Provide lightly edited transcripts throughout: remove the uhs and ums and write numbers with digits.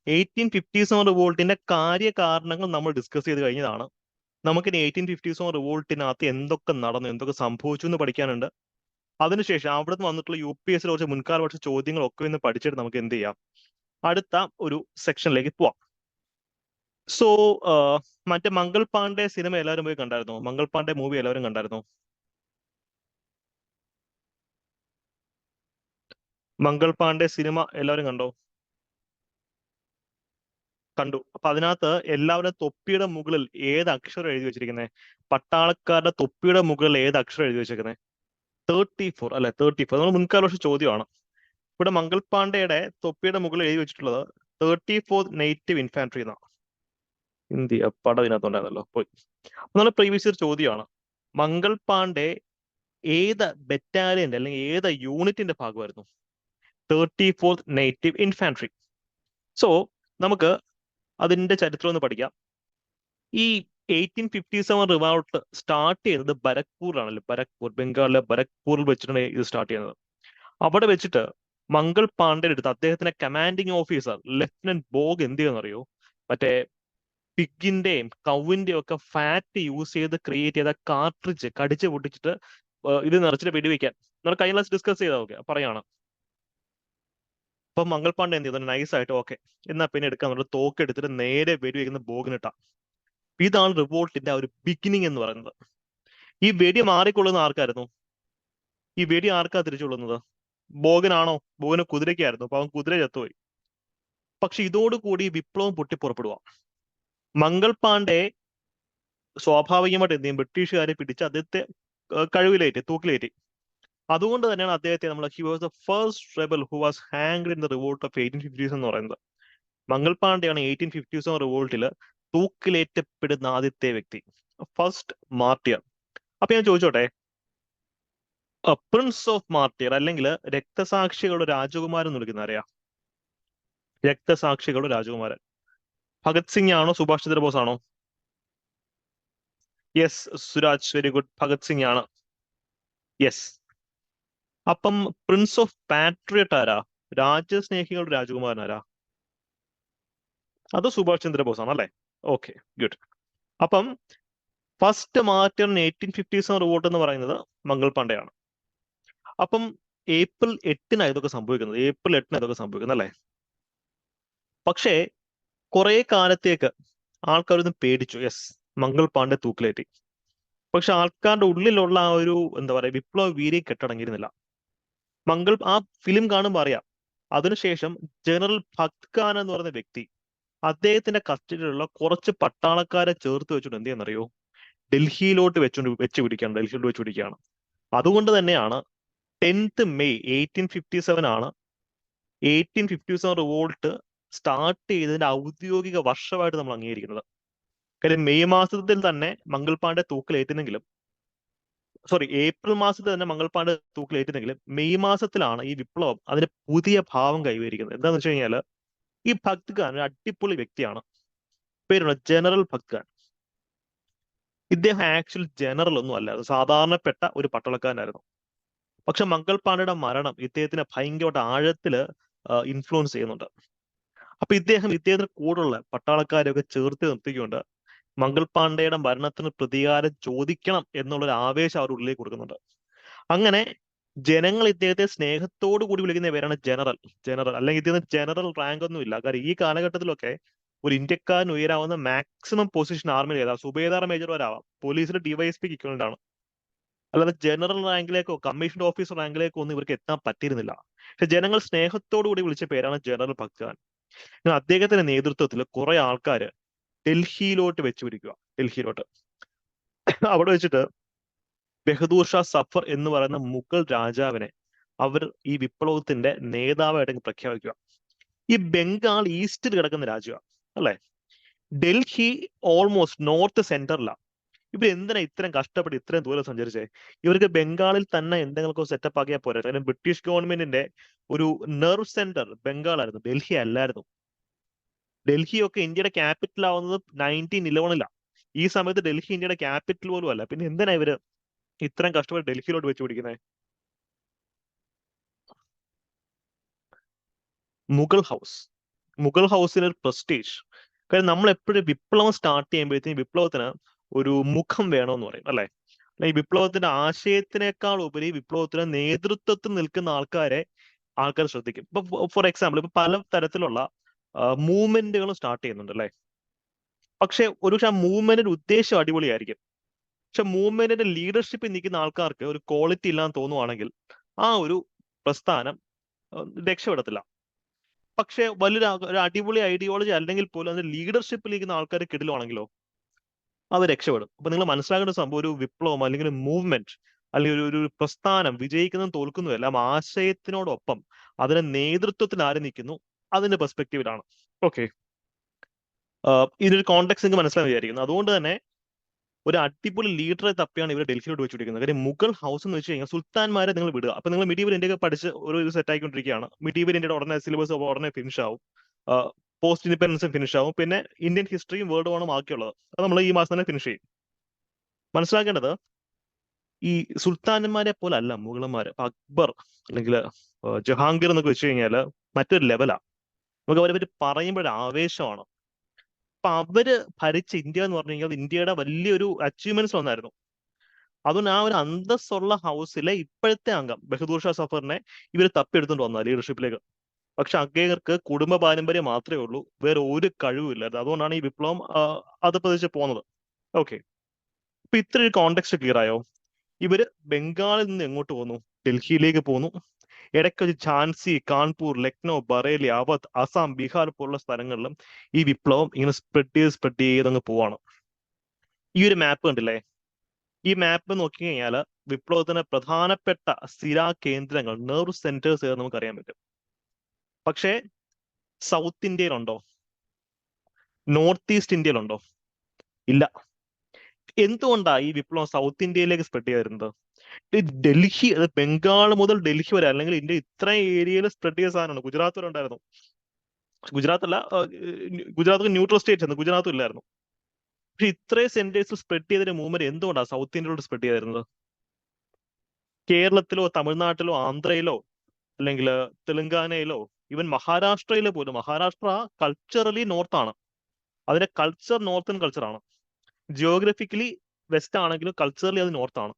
1857 റിവോൾട്ടിന്റെ കാര്യകാരണങ്ങൾ നമ്മൾ ഡിസ്കസ് ചെയ്ത് കഴിഞ്ഞതാണ്. നമുക്കിനി 1857 റിവോൾട്ടിനകത്ത് എന്തൊക്കെ നടന്നു, എന്തൊക്കെ സംഭവിച്ചു എന്ന് പഠിക്കാനുണ്ട്. അതിനുശേഷം അവിടെ നിന്ന് വന്നിട്ടുള്ള UPSC കുറച്ച് മുൻകാല വർഷ ചോദ്യങ്ങളൊക്കെ ഒന്ന് പഠിച്ചിട്ട് നമുക്ക് എന്ത് ചെയ്യാം, അടുത്ത ഒരു സെക്ഷനിലേക്ക് പോവാം. സോ മറ്റേ മംഗൾ പാണ്ഡെ സിനിമ എല്ലാവരും പോയി കണ്ടായിരുന്നോ? മംഗൾ പാണ്ഡെ മൂവി എല്ലാവരും കണ്ടായിരുന്നോ? മംഗൾ പാണ്ഡെ സിനിമ എല്ലാവരും കണ്ടോ? കണ്ടു. അപ്പൊ അതിനകത്ത് എല്ലാവരും തൊപ്പിയുടെ മുകളിൽ ഏത് അക്ഷരം എഴുതി വെച്ചിരിക്കുന്നത്? പട്ടാളക്കാരുടെ തൊപ്പിയുടെ മുകളിൽ ഏത് അക്ഷരം എഴുതി വെച്ചിരിക്കുന്നത്? 34 അല്ലെ? 34 നമ്മൾ മുൻകാല വർഷ ചോദ്യമാണ്. ഇവിടെ മംഗൾ പാണ്ഡെയുടെ തൊപ്പിയുടെ മുകളിൽ എഴുതി വെച്ചിട്ടുള്ളത് 34 നേറ്റീവ് ഇൻഫാൻട്രി എന്നാണ്. ഇന്ത്യ പടം ഇതിനകത്തുണ്ടായിരുന്നല്ലോ, പോയി. അപ്പൊ നല്ല പ്രീവിയസ് ഇയർ ചോദ്യമാണ്. മംഗൾ പാണ്ഡെ ഏത് ബറ്റാലിയന്റെ അല്ലെങ്കിൽ ഏത് യൂണിറ്റിന്റെ ഭാഗമായിരുന്നു? 34 നേറ്റീവ് ഇൻഫാൻട്രി. സോ നമുക്ക് അതിന്റെ ചരിത്രം ഒന്ന് പഠിക്കാം. ഈ 1857 റിവോൾട്ട് സ്റ്റാർട്ട് ചെയ്യുന്നത് ബരക്പൂരിലാണല്ലോ. ബരക്പൂർ, ബംഗാളിലെ ബരക്പൂരിൽ വെച്ചിട്ടാണ് ഇത് സ്റ്റാർട്ട് ചെയ്യുന്നത്. അവിടെ വെച്ചിട്ട് മംഗൾ പാണ്ഡെയുടെ അടുത്ത് അദ്ദേഹത്തിന്റെ കമാൻഡിങ് ഓഫീസർ ലെഫ്റ്റനന്റ് ബോഗ് എന്ത് ചെയ്യുന്നറിയോ? മറ്റേ പിഗിന്റെയും കൗവിന്റെയും ഒക്കെ ഫാറ്റ് യൂസ് ചെയ്ത് ക്രിയേറ്റ് ചെയ്ത കാർട്രിഡ്ജ് കടിച്ചു പൊട്ടിച്ചിട്ട് ഇത് നിറച്ചിട്ട് വെടിവെക്കാൻ നമ്മൾ കഴിഞ്ഞ ക്ലാസ് ഡിസ്കസ് ചെയ്താൽ പറയാണ്. അപ്പൊ മംഗൾ പാണ്ഡെ എന്ത് ചെയ്തു? നൈസായിട്ട് ഓക്കെ എന്നാ പിന്നെ എടുക്കാൻ പറഞ്ഞിട്ട് തോക്ക് എടുത്തിട്ട് നേരെ വെടിവെക്കുന്ന ബോഗിനിട്ട. ഇതാണ് റിവോൾട്ടിന്റെ ആ ഒരു ബിഗിനിങ് എന്ന് പറയുന്നത്. ഈ വെടി മാറിക്കൊള്ളുന്ന ആർക്കായിരുന്നു? ഈ വെടി ആർക്കാ തിരിച്ചുകൊള്ളുന്നത്? ബോഗനാണോ? ബോഗന് കുതിരയ്ക്കായിരുന്നു. അപ്പൊ അവൻ കുതിര ചത്തുപോയി. പക്ഷെ ഇതോടുകൂടി വിപ്ലവം പൊട്ടിപ്പുറപ്പെടുക. മംഗൾ പാണ്ഡെ സ്വാഭാവികമായിട്ട് എന്ത് ചെയ്യും? ബ്രിട്ടീഷുകാരെ പിടിച്ച് അദ്ദേഹത്തെ കഴിവിലേറ്റി, തൂക്കിലേറ്റി. അതുകൊണ്ട് തന്നെയാണ് അദ്ദേഹത്തെ നമ്മൾ he was the first Rebel who was hanged in the revolt of 1850s എന്ന് പറയുന്നത്. മംഗൾ പാണ്ഡെയാണ് 1857 റിവോൾട്ടിൽ തൂക്കിലേറ്റപ്പെടുന്ന ആദ്യത്തെ വ്യക്തി, ഫസ്റ്റ് മാർട്ടിയർ. അപ്പൊ ഞാൻ ചോദിച്ചോട്ടെ, പ്രിൻസ് ഓഫ് മാർട്ടിയർ അല്ലെങ്കിൽ രക്തസാക്ഷികളുടെ രാജകുമാരൻ എന്ന് വിളിക്കുന്ന ആരെയാ? രക്തസാക്ഷികളുടെ രാജകുമാരൻ ഭഗത് സിംഗ് ആണോ സുഭാഷ് ചന്ദ്രബോസ് ആണോ? Yes, Suraj, very good. Bhagat Singh ആണ്. യെസ്. അപ്പം പ്രിൻസ് ഓഫ് പാട്രിയറ്റ് ആരാ? രാജ്യസ്നേഹികളുടെ രാജകുമാരൻ ആരാ? അത് സുഭാഷ് ചന്ദ്രബോസ് ആണ് അല്ലേ? Okay, good. അപ്പം ഫസ്റ്റ് മാർട്ടിയർ 1857 റിവോൾട്ട് എന്ന് പറയുന്നത് മംഗൾ പാണ്ഡെയാണ്. അപ്പം ഏപ്രിൽ 8-നാണ് ഇതൊക്കെ സംഭവിക്കുന്നത്. ഏപ്രിൽ 8-നാണ് ഇതൊക്കെ സംഭവിക്കുന്നത് അല്ലേ? പക്ഷേ കുറെ കാലത്തേക്ക് ആൾക്കാരൊന്നും പേടിച്ചു. യെസ്, മംഗൾ പാണ്ഡെ തൂക്കിലേറ്റി. പക്ഷെ ആൾക്കാരുടെ ഉള്ളിലുള്ള ആ ഒരു എന്താ പറയാ വിപ്ലവ വീര്യം കെട്ടടങ്ങിയിരുന്നില്ല. ആ ഫിലിം കാണുമ്പോൾ അറിയാം. അതിനുശേഷം ജനറൽ ഭഗത് ഖാൻ എന്ന് പറയുന്ന വ്യക്തി അദ്ദേഹത്തിന്റെ കസ്റ്റഡിയിലുള്ള കുറച്ച് പട്ടാളക്കാരെ ചേർത്ത് വെച്ചുകൊണ്ട് എന്ത് ചെയ്യുന്നറിയോ? ഡൽഹിയിലോട്ട് വെച്ച് പിടിക്കുകയാണ്. അതുകൊണ്ട് തന്നെയാണ് 10th മെയ് 1857 ആണ് 1857 റിവോൾട്ട് സ്റ്റാർട്ട് ചെയ്തതിന്റെ ഔദ്യോഗിക വർഷമായിട്ട് നമ്മൾ അംഗീകരിക്കുന്നത്. കാര്യം മെയ് മാസത്തിൽ തന്നെ മംഗൾ പാണ്ഡെ തൂക്കിലേറ്റുന്നെങ്കിലും, ഏപ്രിൽ മാസത്തിൽ തന്നെ മംഗൾ പാണ്ഡെ തൂക്കിലേറ്റുന്നെങ്കിലും മെയ് മാസത്തിലാണ് ഈ വിപ്ലവം അതിന്റെ പുതിയ ഭാവം കൈവരിക്കുന്നത്. എന്താന്ന് വെച്ച് കഴിഞ്ഞാൽ ഈ ഭഗത് ഖാൻ ഒരു അടിപൊളി വ്യക്തിയാണ്. പേരുള്ള ജനറൽ ഭഗത് ഖാൻ. ഇദ്ദേഹം ആക്ച്വൽ ജനറൽ ഒന്നും അല്ല, അത് സാധാരണപ്പെട്ട ഒരു പട്ടാളക്കാരനായിരുന്നു. പക്ഷെ മംഗൾ പാണ്ഡെയുടെ മരണം ഇദ്ദേഹത്തിനെ ഭയങ്കരമായിട്ട് ആഴത്തില് ഇൻഫ്ലുവൻസ് ചെയ്യുന്നുണ്ട്. അപ്പൊ ഇദ്ദേഹത്തിന് കൂടുള്ള പട്ടാളക്കാരെയൊക്കെ ചേർത്ത് നിർത്തിക്കൊണ്ട് മംഗൾ പാണ്ഡെയുടെ മരണത്തിന് പ്രതികാരം ചോദിക്കണം എന്നുള്ള ഒരു ആവേശം അവരുടെ ഉള്ളിലേക്ക് കൊടുക്കുന്നുണ്ട്. അങ്ങനെ ജനങ്ങൾ ഇദ്ദേഹത്തെ സ്നേഹത്തോടു കൂടി വിളിക്കുന്ന പേരാണ് ജനറൽ. അല്ലെങ്കിൽ ഇദ്ദേഹത്തിന് ജനറൽ റാങ്ക് ഒന്നും ഇല്ല. കാരണം ഈ കാലഘട്ടത്തിലൊക്കെ ഒരു ഇന്ത്യക്കാരന് ഉയരാവുന്ന മാക്സിമം പൊസിഷൻ ആർമിയിൽ ഏതാ? സുബേദാർ മേജർ വരെ ആവാം. പോലീസിലെ ഡിവൈഎസ്പിക്ക് ഇക്വലന്റ് ആണ്. അല്ലാതെ ജനറൽ റാങ്കിലേക്കോ കമ്മീഷൻഡ് ഓഫീസർ റാങ്കിലേക്കോ ഒന്നും ഇവർക്ക് എത്താൻ പറ്റിയിരുന്നില്ല. പക്ഷെ ജനങ്ങൾ സ്നേഹത്തോടു കൂടി വിളിച്ച പേരാണ് ജനറൽ ഭഗത് ഖാൻ. അദ്ദേഹത്തിന്റെ നേതൃത്വത്തിൽ കുറെ ആൾക്കാര് ഡൽഹിയിലോട്ട് വെച്ചുപിടിക്കുക. ഡൽഹിയിലോട്ട് അവിടെ വെച്ചിട്ട് ബഹദൂർ ഷാ സഫർ എന്ന് പറയുന്ന മുഗൾ രാജാവിനെ അവർ ഈ വിപ്ലവത്തിന്റെ നേതാവായിട്ട് പ്രഖ്യാപിക്കുക. ഈ ബംഗാൾ ഈസ്റ്റിൽ കിടക്കുന്ന രാജ്യമാണ് അല്ലെ? ഡൽഹി ഓൾമോസ്റ്റ് നോർത്ത് സെന്ററിലാണ്. ഇവർ എന്തിനാ ഇത്രയും കഷ്ടപ്പെട്ട് ഇത്രയും ദൂരം സഞ്ചരിച്ചേ? ഇവർക്ക് ബംഗാളിൽ തന്നെ എന്തെങ്കിലുമൊക്കെ സെറ്റപ്പ് ആക്കിയാൽ പോരാ? കാരണം ബ്രിട്ടീഷ് ഗവൺമെന്റിന്റെ ഒരു നെർവ് സെന്റർ ബംഗാൾ ആയിരുന്നു, ഡൽഹി അല്ലായിരുന്നു. ഡൽഹിയൊക്കെ ഇന്ത്യയുടെ ക്യാപിറ്റൽ ആവുന്നത് 1911-ലാണ്. ഈ സമയത്ത് ഡൽഹി ഇന്ത്യയുടെ ക്യാപിറ്റൽ പോലും അല്ല. പിന്നെ എന്തിനാ ഇവര് ഇത്രയും കഷ്ടപ്പെട്ട് ഡൽഹിയിലോട്ട് വെച്ച് പിടിക്കുന്നത്? മുഗൾ ഹൗസ്. മുഗൾ ഹൗസിന് ഒരു പ്രസ്റ്റീജ്. കാര്യം നമ്മൾ എപ്പോഴും വിപ്ലവം സ്റ്റാർട്ട് ചെയ്യുമ്പോഴത്തേക്കും വിപ്ലവത്തിന് ഒരു മുഖം വേണമെന്ന് പറയും, അല്ലെ? ഈ വിപ്ലവത്തിന്റെ ആശയത്തിനേക്കാൾ ഉപരി വിപ്ലവത്തിന് നേതൃത്വത്തിൽ നിൽക്കുന്ന ആൾക്കാർ ശ്രദ്ധിക്കും. ഇപ്പൊ ഫോർ എക്സാമ്പിൾ, ഇപ്പൊ പല തരത്തിലുള്ള മൂവ്മെന്റുകളും സ്റ്റാർട്ട് ചെയ്യുന്നുണ്ട്, അല്ലെ? പക്ഷെ ഒരുപക്ഷെ ആ മൂവ്മെന്റിന്റെ ഉദ്ദേശം അടിപൊളിയായിരിക്കും. പക്ഷെ മൂവ്മെന്റിന്റെ ലീഡർഷിപ്പിൽ നിൽക്കുന്ന ആൾക്കാർക്ക് ഒരു ക്വാളിറ്റി ഇല്ലാന്ന് തോന്നുവാണെങ്കിൽ ആ ഒരു പ്രസ്ഥാനം രക്ഷപ്പെടത്തില്ല. പക്ഷെ ഒരു അടിപൊളി ഐഡിയോളജി അല്ലെങ്കിൽ പോലും അതിന്റെ ലീഡർഷിപ്പിൽ ഇരിക്കുന്ന ആൾക്കാർ കിടിലുവാണെങ്കിലോ അത് രക്ഷപ്പെടും. അപ്പൊ നിങ്ങൾ മനസ്സിലാക്കേണ്ട സംഭവം, ഒരു വിപ്ലവം അല്ലെങ്കിൽ ഒരു മൂവ്മെന്റ് അല്ലെങ്കിൽ ഒരു പ്രസ്ഥാനം വിജയിക്കുന്നതും തോൽക്കുന്നതും എല്ലാം ആശയത്തിനോടൊപ്പം അതിന്റെ നേതൃത്വത്തിൽ ആര് നിൽക്കുന്നു അതിന്റെ പെർസ്പെക്റ്റീവിലാണ്. ഓക്കെ, ഇതിനൊരു കോണ്ടെക്സ്റ്റ് നിങ്ങൾക്ക് മനസ്സിലായി വിചാരിക്കുന്നു. അതുകൊണ്ട് തന്നെ ഒരു അടിപൊളി ലീഡറെ തപ്പിയാണ് ഇവർ ഡൽഹിയിലോട്ട് വെച്ചുപിടിക്കുന്നത്. കാര്യം മുഗൾ ഹൗസ് എന്ന് വെച്ച് കഴിഞ്ഞാൽ സുൽത്താൻമാരെ നിങ്ങൾ വിടുക. അപ്പൊ നിങ്ങൾ മിഡീവൽ ഇന്ത്യ പഠിച്ച് ഒരു സെറ്റ് ആയിക്കൊണ്ടിരിക്കുകയാണ്. മിഡീവൽ ഇന്ത്യയുടെ ഉടനെ സിലബസ് ഉടനെ ഫിനിഷ് ആവും, പോസ്റ്റ് ഇൻഡിപെൻഡൻസും ഫിനിഷ് ആവും, പിന്നെ ഇന്ത്യൻ ഹിസ്റ്ററിയും വേർഡ് ആണ് ബാക്കിയുള്ളത്. അത് നമ്മൾ ഈ മാസം തന്നെ ഫിനിഷ് ചെയ്യും. മനസ്സിലാക്കേണ്ടത്, ഈ സുൽത്താനന്മാരെ പോലെ അല്ല മുഗളന്മാര്. അക്ബർ അല്ലെങ്കിൽ ജഹാംഗീർ എന്നൊക്കെ വെച്ച് കഴിഞ്ഞാൽ മറ്റൊരു ലെവലാ. നമുക്ക് അവരെ പറ്റി പറയുമ്പോൾ ആവേശമാണ്. അപ്പൊ അവര് ഭരിച്ച ഇന്ത്യ എന്ന് പറഞ്ഞു കഴിഞ്ഞാൽ ഇന്ത്യയുടെ വലിയൊരു അച്ചീവ്മെന്റ്സ് വന്നായിരുന്നു. അതുകൊണ്ട് ആ ഒരു അന്തസ്സുള്ള ഹൗസിലെ ഇപ്പോഴത്തെ അംഗം ബഹദൂർ ഷാ സഫറിനെ ഇവർ തപ്പിയെടുത്തുകൊണ്ട് വന്ന ലീഡർഷിപ്പിലേക്ക്. പക്ഷെ അങ്ങേർക്ക് കുടുംബ പാരമ്പര്യം മാത്രമേ ഉള്ളൂ, വേറെ ഒരു കഴിവുമില്ലായിരുന്നു. അതുകൊണ്ടാണ് ഈ വിപ്ലവം അധപ്പതിച്ച് പോകുന്നത്. ഓക്കെ, ഇപ്പൊ ഇത്ര ഒരു കോണ്ടെക്സ്റ്റ് ക്ലിയർ ആയോ? ഇവര് ബംഗാളിൽ നിന്ന് എങ്ങോട്ട് പോന്നു? ഡൽഹിയിലേക്ക് പോന്നു. ഇടയ്ക്ക് വെച്ച് ഝാൻസി, കാൺപൂർ, ലക്നൗ, ബറേലി, അവധ്, അസം, ബീഹാർ പോലുള്ള സ്ഥലങ്ങളിലും ഈ വിപ്ലവം ഇങ്ങനെ സ്പ്രെഡ് ചെയ്തങ്ങ് പോവാണ്. ഈ ഒരു മാപ്പ് കണ്ടില്ലേ? ഈ മാപ്പ് നോക്കി കഴിഞ്ഞാൽ വിപ്ലവത്തിന് പ്രധാനപ്പെട്ട സ്ഥിരാ കേന്ദ്രങ്ങൾ, നെർവ് സെന്റേഴ്സ് ഏതെന്ന് നമുക്ക് അറിയാൻ പറ്റും. പക്ഷേ സൗത്ത് ഇന്ത്യയിലുണ്ടോ? നോർത്ത് ഈസ്റ്റ് ഇന്ത്യയിലുണ്ടോ? ഇല്ല. എന്തുകൊണ്ടാ ഈ വിപ്ലവം സൗത്ത് ഇന്ത്യയിലേക്ക് സ്പ്രെഡ് ചെയ്തിരുന്നത്? ഡൽഹി, ബംഗാൾ മുതൽ ഡൽഹി വരെ, അല്ലെങ്കിൽ ഇന്ത്യ ഇത്രയും ഏരിയയിൽ സ്പ്രെഡ് ചെയ്ത സാധനമാണ്. ഗുജറാത്ത് വരെ ഉണ്ടായിരുന്നു. ഗുജറാത്ത് അല്ല, ഗുജറാത്ത് ന്യൂട്രൽ സ്റ്റേറ്റ് ആയിരുന്നു, ഗുജറാത്തും ഇല്ലായിരുന്നു. പക്ഷെ ഇത്രയും സെന്റേഴ്സ് സ്പ്രെഡ് ചെയ്തതിന്റെ മൂവ്മെന്റ് എന്തുകൊണ്ടാണ് സൗത്ത് ഇന്ത്യയിലോട്ട് സ്പ്രെഡ് ചെയ്തിരുന്നത്? കേരളത്തിലോ തമിഴ്നാട്ടിലോ ആന്ധ്രയിലോ അല്ലെങ്കിൽ തെലങ്കാനയിലോ ഈവൻ മഹാരാഷ്ട്രയിലെ പോലും, മഹാരാഷ്ട്ര കൾച്ചറലി നോർത്താണ്. അതിന്റെ കൾച്ചർ നോർത്തേൺ കൾച്ചറാണ്. ജിയോഗ്രഫിക്കലി വെസ്റ്റ് ആണെങ്കിലും കൾച്ചറലി അത് നോർത്താണ്.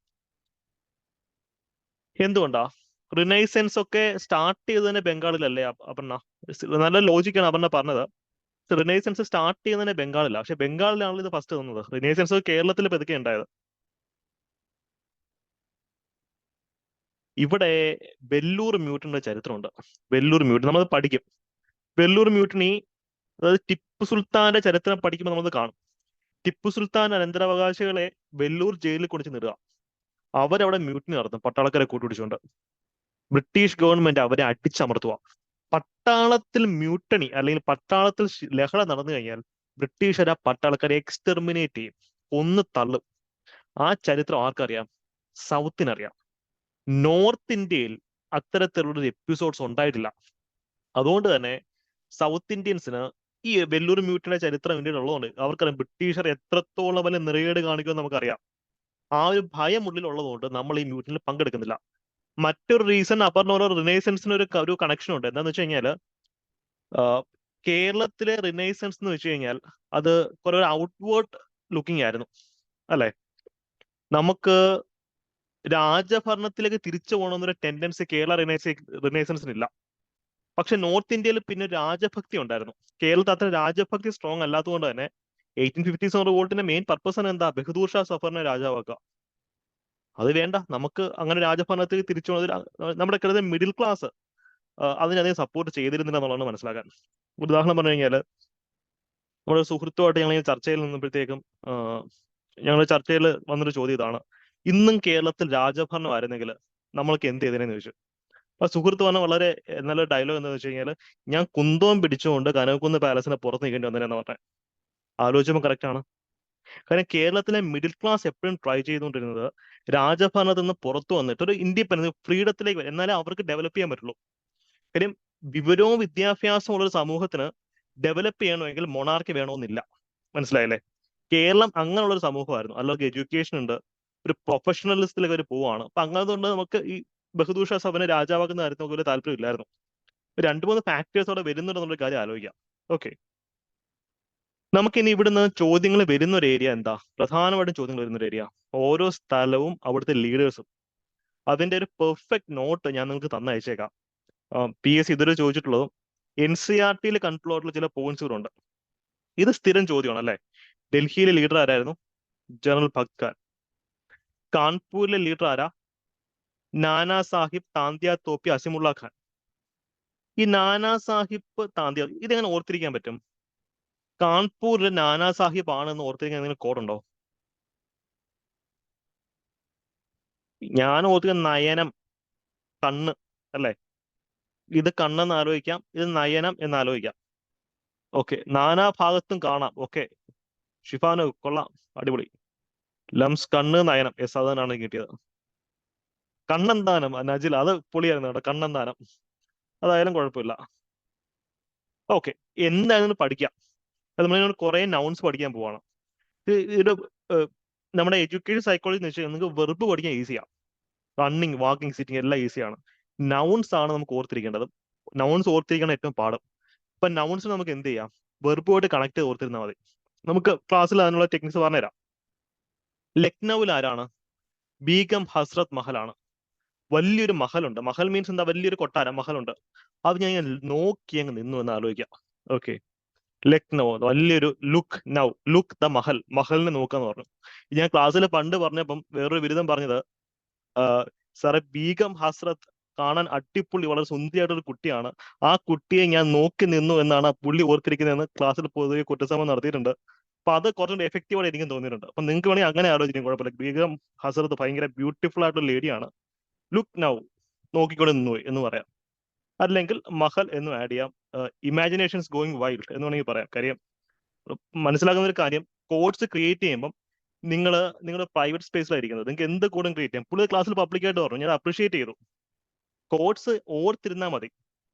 എന്തുകൊണ്ടാ? റിനൈസൻസ് ഒക്കെ സ്റ്റാർട്ട് ചെയ്ത് തന്നെ ബംഗാളിലല്ലേ അപർണ? നല്ല ലോജിക്കാണ് അപർണ പറഞ്ഞത്. റിനൈസൻസ് സ്റ്റാർട്ട് ചെയ്യുന്നതിനെ ബംഗാളില്ല, പക്ഷെ ബംഗാളിലാണല്ലോ ഇത് ഫസ്റ്റ് തന്നത്. റിനൈസൻസ് കേരളത്തിൽ പതുക്കെ ഉണ്ടായത്. ഇവിടെ വെല്ലൂർ മ്യൂട്ടിന്റെ ചരിത്രമുണ്ട്. വെല്ലൂർ മ്യൂട്ടിൻ നമ്മൾ പഠിക്കും. വെല്ലൂർ മ്യൂട്ടിനി, അതായത് ടിപ്പു സുൽത്താന്റെ ചരിത്രം പഠിക്കുമ്പോൾ നമ്മൾ കാണും. ടിപ്പു സുൽത്താൻ അനന്തരാവകാശികളെ വെല്ലൂർ ജയിലിൽ കൊണ്ടുവച്ച് നിടുക. അവരവിടെ മ്യൂട്ടിനി നടത്തും പട്ടാളക്കാരെ കൂട്ടുപിടിച്ചുകൊണ്ട്. ബ്രിട്ടീഷ് ഗവൺമെന്റ് അവരെ അടിച്ചമർത്തുക. പട്ടാളത്തിൽ മ്യൂട്ടണി അല്ലെങ്കിൽ പട്ടാളത്തിൽ ലഹള നടന്നു കഴിഞ്ഞാൽ ബ്രിട്ടീഷുകാർ ആ പട്ടാളക്കാരെ എക്സ്റ്റെർമിനേറ്റ് ചെയ്യും, ഒന്ന് തള്ളും. ആ ചരിത്രം ആർക്കറിയാം? സൗത്തിനറിയാം. നോർത്ത് ഇന്ത്യയിൽ അത്തരത്തിലുള്ള എപ്പിസോഡ്സ് ഉണ്ടായിട്ടില്ല. അതുകൊണ്ട് തന്നെ സൗത്ത് ഇന്ത്യൻസിന് ഈ വെല്ലൂർ മ്യൂട്ടിന്റെ ചരിത്രം ഇന്ത്യയിൽ ഉള്ളതുകൊണ്ട് അവർക്കറിയാം ബ്രിട്ടീഷർ എത്രത്തോളം വലിയ നിറയേട് കാണിക്കുമെന്ന് നമുക്കറിയാം. ആ ഒരു ഭയം ഉള്ളിലുള്ളതുകൊണ്ട് നമ്മൾ ഈ മ്യൂട്ടിനിൽ പങ്കെടുക്കുന്നില്ല. മറ്റൊരു റീസൺ അപർണ റിനൈസൻസിന് ഒരു കണക്ഷൻ ഉണ്ട്. എന്താന്ന് വെച്ച് കഴിഞ്ഞാൽ കേരളത്തിലെ റിനൈസൻസ് എന്ന് വെച്ച് കഴിഞ്ഞാൽ അത് കുറെ ഒരു ഔട്ട്വേർഡ് ലുക്കിംഗ് ആയിരുന്നു, അല്ലെ? നമുക്ക് രാജഭരണത്തിലേക്ക് തിരിച്ചു പോകണമെന്നൊരു ടെൻഡൻസി കേരള റിനൈസൻസിനില്ല. പക്ഷെ നോർത്ത് ഇന്ത്യയിൽ പിന്നെ രാജഭക്തി ഉണ്ടായിരുന്നു. കേരളത്തിൽ അത്ര രാജഭക്തി സ്ട്രോങ് അല്ലാത്തതുകൊണ്ട് തന്നെ 1850s റിവോൾട്ടിന്റെ മെയിൻ പർപ്പസ് തന്നെ എന്താ? ബഹദൂർ ഷാ സഫറിനെ രാജാവാക്കുക. അത് വേണ്ട, നമുക്ക് അങ്ങനെ രാജഭരണത്തിൽ തിരിച്ചു പോകുന്നതിൽ നമ്മുടെ കേരളത്തിലെ മിഡിൽ ക്ലാസ് അതിനധികം സപ്പോർട്ട് ചെയ്തിരുന്നില്ല എന്നുള്ളതാണ് മനസ്സിലാക്കാൻ. ഒരു ഉദാഹരണം പറഞ്ഞു കഴിഞ്ഞാൽ, നമ്മുടെ സുഹൃത്തുമായിട്ട് ഞങ്ങൾ ചർച്ചയിൽ നിന്നപ്പോഴത്തേക്കും ഞങ്ങൾ ചർച്ചയിൽ വന്നൊരു ചോദ്യം ഇതാണ്: ഇന്നും കേരളത്തിൽ രാജഭരണം ആയിരുന്നെങ്കിൽ നമ്മൾക്ക് എന്ത് ചെയ്തേനെന്ന് ചോദിച്ചു. അപ്പൊ സുഹൃത്ത് പറഞ്ഞ വളരെ നല്ല ഡയലോഗ് എന്താണെന്ന് വെച്ച് കഴിഞ്ഞാൽ, ഞാൻ കുന്തവും പിടിച്ചുകൊണ്ട് കനകക്കുന്ന് പാലസിനെ പുറത്ത് നിൽക്കേണ്ടി വന്നതെന്ന് പറഞ്ഞത്. ആലോചിക്കുമ്പോൾ കറക്റ്റ് ആണ്. കാരണം കേരളത്തിലെ മിഡിൽ ക്ലാസ് എപ്പോഴും ട്രൈ ചെയ്തുകൊണ്ടിരുന്നത് രാജഭരണത്തിൽ നിന്ന് പുറത്തു വന്നിട്ട് ഒരു ഇൻഡിപെൻഡൻസ് ഫ്രീഡത്തിലേക്ക് വരും, എന്നാലേ അവർക്ക് ഡെവലപ്പ് ചെയ്യാൻ പറ്റുള്ളൂ. കാര്യം വിവരവും വിദ്യാഭ്യാസവും ഉള്ള ഒരു സമൂഹത്തിന് ഡെവലപ്പ് ചെയ്യണമെങ്കിൽ മൊണാർക്കി വേണമെന്നില്ല. മനസ്സിലായല്ലേ? കേരളം അങ്ങനെയുള്ള ഒരു സമൂഹമായിരുന്നു. അല്ലെങ്കിൽ എഡ്യൂക്കേഷൻ ഉണ്ട്, ഒരു പ്രൊഫഷണലിസത്തിലേക്ക് അവർ പോവാണ്. അപ്പൊ അങ്ങനെതുകൊണ്ട് നമുക്ക് ഈ ബഹദൂർ ഷാ സഫറിനെ രാജാവാക്കുന്ന കാര്യത്തിൽ നമുക്ക് ഒരു താല്പര്യമില്ലായിരുന്നു. 2-3 ഫാക്ടേഴ്സ് അവിടെ വരുന്നുണ്ടെന്നുള്ള കാര്യം ആലോചിക്കാം. ഓക്കെ, നമുക്കിനി ഇവിടുന്ന് ചോദ്യങ്ങൾ വരുന്ന ഒരു ഏരിയ എന്താ? പ്രധാനമായിട്ടും ചോദ്യങ്ങൾ വരുന്ന ഒരു ഏരിയ ഓരോ സ്ഥലവും അവിടുത്തെ ലീഡേഴ്സും. അതിന്റെ ഒരു പെർഫെക്റ്റ് നോട്ട് ഞാൻ നിങ്ങൾക്ക് തന്നയച്ചേക്കാം. PS ഇതുവരെ ചോദിച്ചിട്ടുള്ളതും NCERT കൺട്രോൾ ആയിട്ടുള്ള ചില പോയിന്റ്സുകളുണ്ട്. ഇത് സ്ഥിരം ചോദ്യമാണ് അല്ലെ. ഡൽഹിയിലെ ലീഡർ ആരായിരുന്നു? ജനറൽ ഭഗത് ഖാൻ. കാൺപൂരിലെ ലീഡർ ആരാ? നാനാ സാഹിബ് താന്തിയ തോപ്പി അസിമുള്ള ഖാൻ. ഈ നാനാ സാഹിബ് താന്തിയ ഇതെങ്ങനെ ഓർത്തിരിക്കാൻ പറ്റും? കാൺപൂരിലെ നാനാ സാഹിബ് ആണെന്ന് ഓർത്തിരിക്കാൻ എന്തെങ്കിലും കോഡുണ്ടോ? ഞാൻ ഓർത്തിരിക്കുന്ന നയനം, കണ്ണ് അല്ലെ. ഇത് കണ്ണെന്ന് ആലോചിക്കാം, ഇത് നയനം എന്ന് ആലോചിക്കാം. ഓക്കെ, നാനാ ഭാഗത്തും കാണാം. ഓക്കെ, ഷിഫാന് കൊള്ളാം, അടിപൊളി. ലംസ്, കണ്ണ്, നയനം. യെസ്, അതാണ് കിട്ടിയത്. കണ്ണന്താനം നജിൽ, അത് പൊളിയായിരുന്നു കേട്ടോ. കണ്ണന്താനം അതായാലും കുഴപ്പമില്ല. ഓക്കെ, എന്തായാലും പഠിക്കാം. നമ്മൾ കുറെ നൗൺസ് പഠിക്കാൻ പോവാണ്. ഇത് നമ്മുടെ എഡ്യൂക്കേഷൻ സൈക്കോളജി എന്ന് വെച്ചാൽ നിങ്ങൾക്ക് വെർബ് പഠിക്കാൻ ഈസിയാണ്. റണ്ണിങ്, വാക്കിംഗ്, സിറ്റിംഗ് എല്ലാം ഈസിയാണ്. നൗൺസ് ആണ് നമുക്ക് ഓർത്തിരിക്കേണ്ടത്. നൗൺസ് ഓർത്തിരിക്കണം ഏറ്റവും പാടും. ഇപ്പൊ നൗൺസ് നമുക്ക് എന്ത് ചെയ്യാം? വെർബുമായിട്ട് കണക്ട് ചെയ്ത് ഓർത്തിരുന്നാൽ മതി. നമുക്ക് ക്ലാസ്സിൽ അതിനുള്ള ടെക്നിക്സ് പറഞ്ഞുതരാം. ലക്നൌവിൽ ആരാണ്? ബീഗം ഹസ്രത് മഹലാണ്. വലിയൊരു മഹലുണ്ട്. മഹൽ മീൻസ് എന്താ? വലിയൊരു കൊട്ടാരം, മഹലുണ്ട്. അത് ഞാൻ നോക്കി അങ്ങ് നിന്നു എന്ന് ആലോചിക്കാം. ഓക്കെ, ലക്നൗ വലിയൊരു look now, look the mahal, മഹലിനെ നോക്കാന്ന് പറഞ്ഞു. ഞാൻ ക്ലാസ്സിൽ പണ്ട് പറഞ്ഞപ്പം വേറൊരു ബിരുദം പറഞ്ഞത്, സാറെ ബീഗം ഹസ്രത്ത് കാണാൻ അടിപൊളി വളരെ സുന്ദരിയായിട്ടൊരു കുട്ടിയാണ്, ആ കുട്ടിയെ ഞാൻ നോക്കി നിന്നു എന്നാണ് ആ പുള്ളി ഓർത്തിരിക്കുന്നതെന്ന് ക്ലാസ്സിൽ പൊതുവെ കുറ്റസമ്മതം നടത്തിയിട്ടുണ്ട്. അപ്പൊ അത് കുറച്ചുകൂടി എഫക്റ്റീവായിട്ട് എനിക്കും തോന്നിയിട്ടുണ്ട്. അപ്പൊ നിങ്ങൾക്ക് വേണമെങ്കിൽ അങ്ങനെ ആലോചിക്കും, കുഴപ്പമില്ല. ബീഗം ഹസ്രത്ത് ഭയങ്കര ബ്യൂട്ടിഫുൾ ആയിട്ടുള്ള ലേഡിയാണ്, ലുക്ക് നൗ, നോക്കിക്കൊണ്ട് നിന്നു എന്ന് പറയാം. അല്ലെങ്കിൽ മഹൽ എന്നും ആഡ് ചെയ്യാം. ഇമാജിനേഷൻസ് ഗോയിങ് വൈൽഡ് എന്ന് വേണമെങ്കിൽ പറയാം. കാര്യം മനസ്സിലാക്കുന്ന ഒരു കാര്യം, കോഡ്സ് ക്രിയേറ്റ് ചെയ്യുമ്പം നിങ്ങളുടെ പ്രൈവറ്റ് സ്പേസിലായിരിക്കുന്നത്, നിങ്ങൾക്ക് എന്ത് കോഡും ക്രിയേറ്റ് ചെയ്യാം. പുള്ളി ക്ലാസ്സിൽ പബ്ലിക്കായിട്ട് പറഞ്ഞു, ഞാൻ അപ്രീഷിയേറ്റ് ചെയ്തു. കോഡ്സ് ഓർത്തിരുന്നാൽ മതി.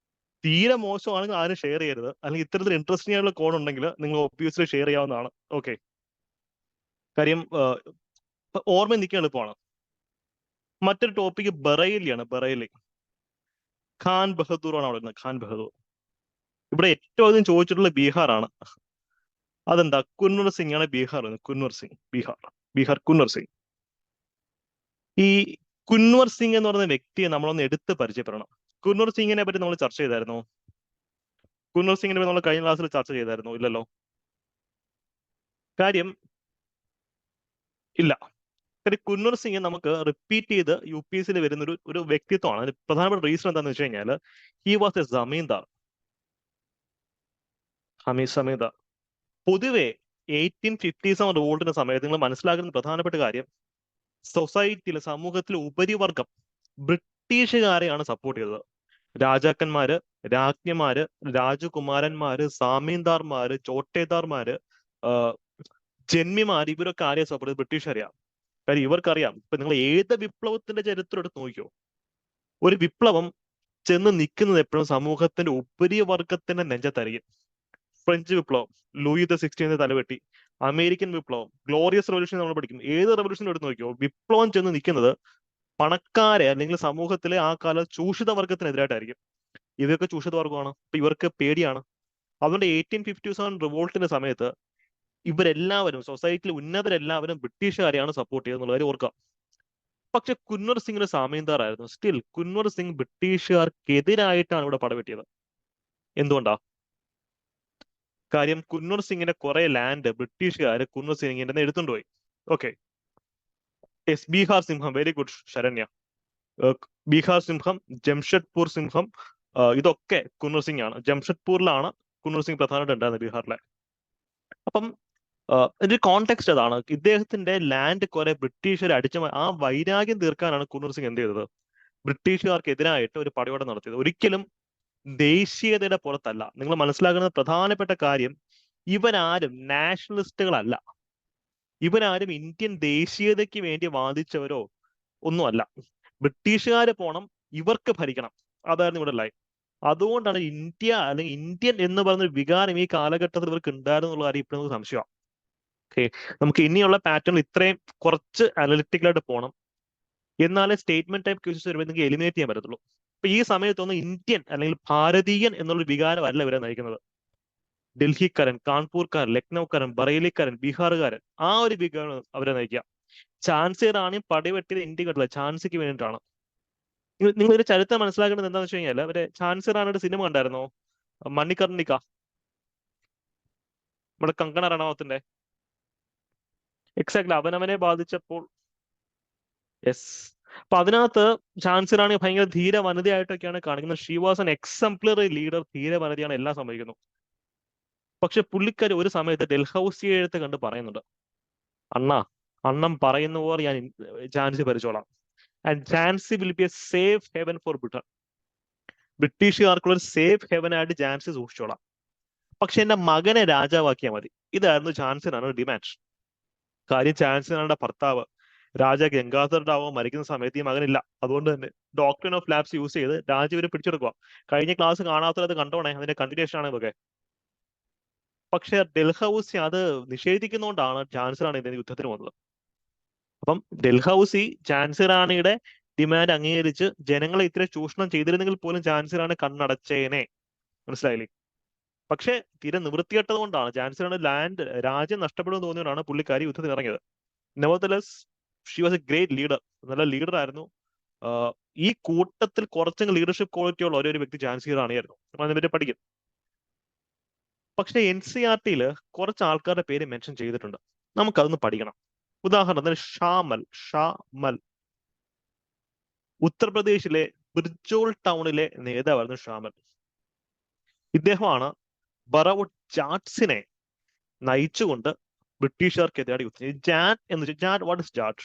തീരെ മോശമാണെങ്കിൽ ആരും ഷെയർ ചെയ്യരുത്. അല്ലെങ്കിൽ ഇത്തരത്തിൽ ഇൻട്രസ്റ്റിംഗ് ആയിട്ടുള്ള കോഡ് ഉണ്ടെങ്കിൽ നിങ്ങൾ ഒബ്വിയസ്ലി ഷെയർ ചെയ്യാവുന്നതാണ്. ഓക്കെ, കാര്യം ഓർമ്മ നിൽക്കാൻ എളുപ്പമാണ്. മറ്റൊരു ടോപ്പിക് ബറേലിയാണ്. ബറേലി, ഖാൻ ബഹദൂർ ആണ് അവിടെ ഇരുന്നത്. ഖാൻ ബഹദൂർ. ഇവിടെ ഏറ്റവും അധികം ചോദിച്ചിട്ടുള്ള ബീഹാറാണ്. അതെന്താ? കുൻവർ സിംഗ് ആണ് ബീഹാർ. കുൻവർ സിംഗ്, ബീഹാർ കുൻവർ സിംഗ്. ഈ കുൻവർ സിംഗ് എന്ന് പറയുന്ന വ്യക്തിയെ നമ്മളൊന്ന് എടുത്ത് പരിചയപ്പെടണം. കുൻവർ സിംഗിനെ പറ്റി നമ്മൾ ചർച്ച ചെയ്തായിരുന്നോ? കുൻവർ സിംഗിനെ പറ്റി നമ്മൾ കഴിഞ്ഞ ക്ലാസ്സിൽ ചർച്ച ചെയ്തായിരുന്നോ? ഇല്ലല്ലോ. കാര്യം ഇല്ല. കാര്യം കുൻവർ സിംഗ് നമുക്ക് റിപ്പീറ്റ് ചെയ്ത് UPSC വരുന്ന ഒരു വ്യക്തിത്വമാണ്. അതിന് പ്രധാനപ്പെട്ട റീസൺ എന്താണെന്ന് വെച്ച് കഴിഞ്ഞാൽ, ഹി വാസ് എ ജമീന്ദാർ. സമീന്ദാർ. പൊതുവെ 1857 റിവോൾട്ടിന്റെ സമയത്ത് നിങ്ങൾ മനസ്സിലാക്കുന്ന പ്രധാനപ്പെട്ട കാര്യം, സൊസൈറ്റിയിൽ, സമൂഹത്തിലെ ഉപരിവർഗം ബ്രിട്ടീഷുകാരെയാണ് സപ്പോർട്ട് ചെയ്തത്. രാജാക്കന്മാര്, രാജ്ഞിമാര്, രാജകുമാരന്മാര്, സാമീന്ദാർമാര്, ചോട്ടേദാർമാര്, ജന്മിമാര്, ഇവരൊക്കെ ആരെയും സപ്പോർട്ട് ചെയ്ത്? ബ്രിട്ടീഷുകാരെയാണ്. കാര്യം ഇവർക്കറിയാം, ഇപ്പൊ നിങ്ങൾ ഏത് വിപ്ലവത്തിന്റെ ചരിത്രം എടുത്ത് നോക്കിയോ, ഒരു വിപ്ലവം ചെന്ന് നിൽക്കുന്നത് എപ്പോഴും സമൂഹത്തിന്റെ ഉപരിവർഗത്തിന്റെ നെഞ്ചത്തായിരിക്കും. ഫ്രഞ്ച് വിപ്ലവം, ലൂയി ദ 16 തലവെട്ടി. അമേരിക്കൻ വിപ്ലവം, ഗ്ലോറിയസ് റെവല്യൂഷൻ നമ്മൾ പഠിക്കും. ഏത് റെവല്യൂഷൻ എടുത്ത് നോക്കിയോ, വിപ്ലവം ചെന്ന് നിൽക്കുന്നത് പണക്കാരെ അല്ലെങ്കിൽ സമൂഹത്തിലെ ആ കാല ചൂഷിത വർഗത്തിനെതിരായിട്ടായിരിക്കും. ഇവരൊക്കെ ചൂഷിത വർഗമാണ്. അപ്പൊ ഇവർക്ക് പേടിയാണ്. അതുകൊണ്ട് 1857 റിവോൾട്ടിന്റെ സമയത്ത് ഇവരെല്ലാവരും, സൊസൈറ്റിയിൽ ഉന്നതരെല്ലാവരും ബ്രിട്ടീഷുകാരെയാണ് സപ്പോർട്ട് ചെയ്തെന്നുള്ള കാര്യം ഓർക്കാം. പക്ഷെ കുൻവർ സിംഗ് സാമീന്ദാറായിരുന്നു. സ്റ്റിൽ കുൻവർ സിംഗ് ബ്രിട്ടീഷുകാർക്കെതിരായിട്ടാണ് ഇവിടെ പടവെട്ടിയത്. എന്തുകൊണ്ടാ? കാര്യം കുൻവർ സിംഗിന്റെ കുറെ ലാൻഡ് ബ്രിട്ടീഷുകാർ കുൻവർ സിംഗിന്റെ എടുത്തുകൊണ്ട് പോയി. ഓക്കെ, എസ് ബീഹാർ സിംഹം, വെരി ഗുഡ് ശരണ്യ. ബീഹാർ സിംഹം, ജംഷഡ്പൂർ സിംഹം, ഇതൊക്കെ കുൻവർ സിംഗ് ആണ്. ജംഷഡ്പൂരിലാണ് കുൻവർ സിംഗ് പ്രധാനമായിട്ട് ഉണ്ടായിരുന്നത്, ബീഹാറിലെ. അപ്പം ഇതിന്റെ കോണ്ടെക്സ്റ്റ് അതാണ്. ഇദ്ദേഹത്തിന്റെ ലാൻഡ് കുറെ ബ്രിട്ടീഷുകാർ അടിച്ച ആ വൈരാഗ്യം തീർക്കാനാണ് കുൻവർ സിംഗ് എന്ത് ചെയ്തത്? ബ്രിട്ടീഷുകാർക്കെതിരായിട്ട് ഒരു പടയോട്ടം നടത്തിയത്. ഒരിക്കലും ദേശീയതയുടെ പുറത്തല്ല. നിങ്ങൾ മനസ്സിലാക്കുന്ന പ്രധാനപ്പെട്ട കാര്യം, ഇവരാരും നാഷണലിസ്റ്റുകളല്ല. ഇവരാരും ഇന്ത്യൻ ദേശീയതയ്ക്ക് വേണ്ടി വാദിച്ചവരോ ഒന്നുമല്ല. ബ്രിട്ടീഷുകാര് പോണം, ഇവർക്ക് ഭരിക്കണം, അതായിരുന്നു ഇവിടെ ലൈൻ. അതുകൊണ്ടാണ് ഇന്ത്യ അല്ലെങ്കിൽ ഇന്ത്യൻ എന്ന് പറയുന്ന ഒരു വികാരം ഈ കാലഘട്ടത്തിൽ ഇവർക്ക് ഉണ്ടായിരുന്നു എന്നുള്ള കാര്യം ഇപ്പോഴും നമുക്ക് സംശയമാണ്. ഓക്കെ, നമുക്ക് ഇനിയുള്ള പാറ്റേൺ ഇത്രയും കുറച്ച് അനലിറ്റിക്കലായിട്ട് പോകണം. എന്നാലേ സ്റ്റേറ്റ്മെന്റ് ടൈപ്പ് ക്വസ്റ്റ്യൻസ് വരുമ്പോൾ നിങ്ങൾക്ക് എലിമിനേറ്റ് ചെയ്യാൻ പറ്റത്തുള്ളൂ. അപ്പൊ ഈ സമയത്തൊന്നും ഇന്ത്യൻ അല്ലെങ്കിൽ ഭാരതീയൻ എന്നുള്ള വികാരമല്ല ഇവരെ നയിക്കുന്നത്. ഡൽഹിക്കാരൻ, കാൺപൂർക്കാരൻ, ലക്നൌക്കാരൻ, ബറേലിക്കാരൻ, ബീഹാറുകാരൻ, ആ ഒരു വിഭാഗം അവരെ നയിക്കുക. ഝാൻസി റാണി പടവെട്ടിയത് ഇന്ത്യ കണ്ടില്ല, ഝാൻസിക്ക് വേണ്ടിയിട്ടാണ്. നിങ്ങൾ ഒരു ചരിത്രം മനസ്സിലാക്കേണ്ടത് എന്താണെന്ന് വെച്ച് കഴിഞ്ഞാൽ, അവരെ ഝാൻസി റാണിയുടെ സിനിമ കണ്ടായിരുന്നോ? മണികർണിക, നമ്മുടെ കങ്കണ റണാവത്തിന്റെ. എക്സാക്ട്ലി അവനവനെ ബാധിച്ചപ്പോൾ. യെസ്. അപ്പൊ അതിനകത്ത് ഝാൻസി റാണി ഭയങ്കര ധീര വനിതയായിട്ടൊക്കെയാണ് കാണിക്കുന്നത്. She was an exemplary leader, ധീര വനിതയാണ്, എല്ലാം സംഭവിക്കുന്നു. പക്ഷെ പുള്ളിക്കാരി ഒരു സമയത്ത് ഡൽഹൌസി എഴുത്ത് കണ്ട് പറയുന്നുണ്ട്, അണ്ണാ, അണ്ണം പറയുന്ന പോലെ ഞാൻ ഝാൻസി ഭരിച്ചോളാം. And Jhansi will be a safe haven for Britain. ബ്രിട്ടീഷുകാർക്കുള്ള ഒരു സേഫ് ഹെവൻ ആയിട്ട് ഝാൻസി സൂക്ഷിച്ചോളാം. പക്ഷെ എന്റെ മകനെ രാജാവാക്കിയാൽ മതി. ഇതായിരുന്നു ഝാൻസി റാണിയുടെ ഡിമാൻഡ്. കാര്യം ഝാൻസി റാണിയുടെ ഭർത്താവ് രാജാ ഗംഗാധർ റാവു മരിക്കുന്ന സമയത്ത് ഈ മകനില്ല. അതുകൊണ്ട് തന്നെ ഡോക്ട്രിൻ ഓഫ് ലാപ്സ് യൂസ് ചെയ്ത് രാജ്യം ഇവരെ പിടിച്ചെടുക്കുക. കഴിഞ്ഞ ക്ലാസ് കാണാത്തത് കണ്ടോണേ, അതിന്റെ കണ്ടിന്യൂഷൻ ആണ് ഇതൊക്കെ. പക്ഷെ ഡൽഹൌസി അത് നിഷേധിക്കുന്നതുകൊണ്ടാണ് ഝാൻസി റാണി ഇതിന് യുദ്ധത്തിന് വന്നത്. അപ്പം ഡൽഹൌസി ഝാൻസി റാണിയുടെ ഡിമാൻഡ് അംഗീകരിച്ച് ജനങ്ങളെ ഇത്ര ചൂഷണം ചെയ്തിരുന്നെങ്കിൽ പോലും ഝാൻസി റാണി കണ്ണടച്ചേനെ. മനസ്സിലായില്ലേ? പക്ഷെ തീരെ നിവൃത്തികെട്ടത് കൊണ്ടാണ്, ഝാൻസി റാണി രാജ്യം നഷ്ടപ്പെടുമെന്ന് തോന്നിയോണ്ടാണ് പുള്ളിക്കാരി യുദ്ധത്തിന് ഇറങ്ങിയത്. Nevertheless she was a great leader, നല്ല ലീഡർ ആയിരുന്നു. ഈ കൂട്ടത്തിൽ കുറച്ചെങ്കിലും ലീഡർഷിപ്പ് ക്വാളിറ്റി ഉള്ള ഒരു വ്യക്തി ഝാൻസി റാണിയായിരുന്നു. അതിനെപ്പറ്റി പഠിക്കും. പക്ഷെ NCERT-യിൽ കുറച്ച് ആൾക്കാരുടെ പേര് മെൻഷൻ ചെയ്തിട്ടുണ്ട്, നമുക്കതൊന്ന് പഠിക്കണം. ഉദാഹരണത്തിന് ഷാമൽ, ഉത്തർപ്രദേശിലെ ബിർജോൾ ടൗണിലെ നേതാവായിരുന്നു ഷാമൽ. ഇദ്ദേഹമാണ് ബറൌട്ട് ജാട്സിനെ നയിച്ചുകൊണ്ട് ബ്രിട്ടീഷുകാർക്കെതിരെ യുദ്ധം. ജാറ്റ് വാട്ട് ഇസ് ജാറ്റ്?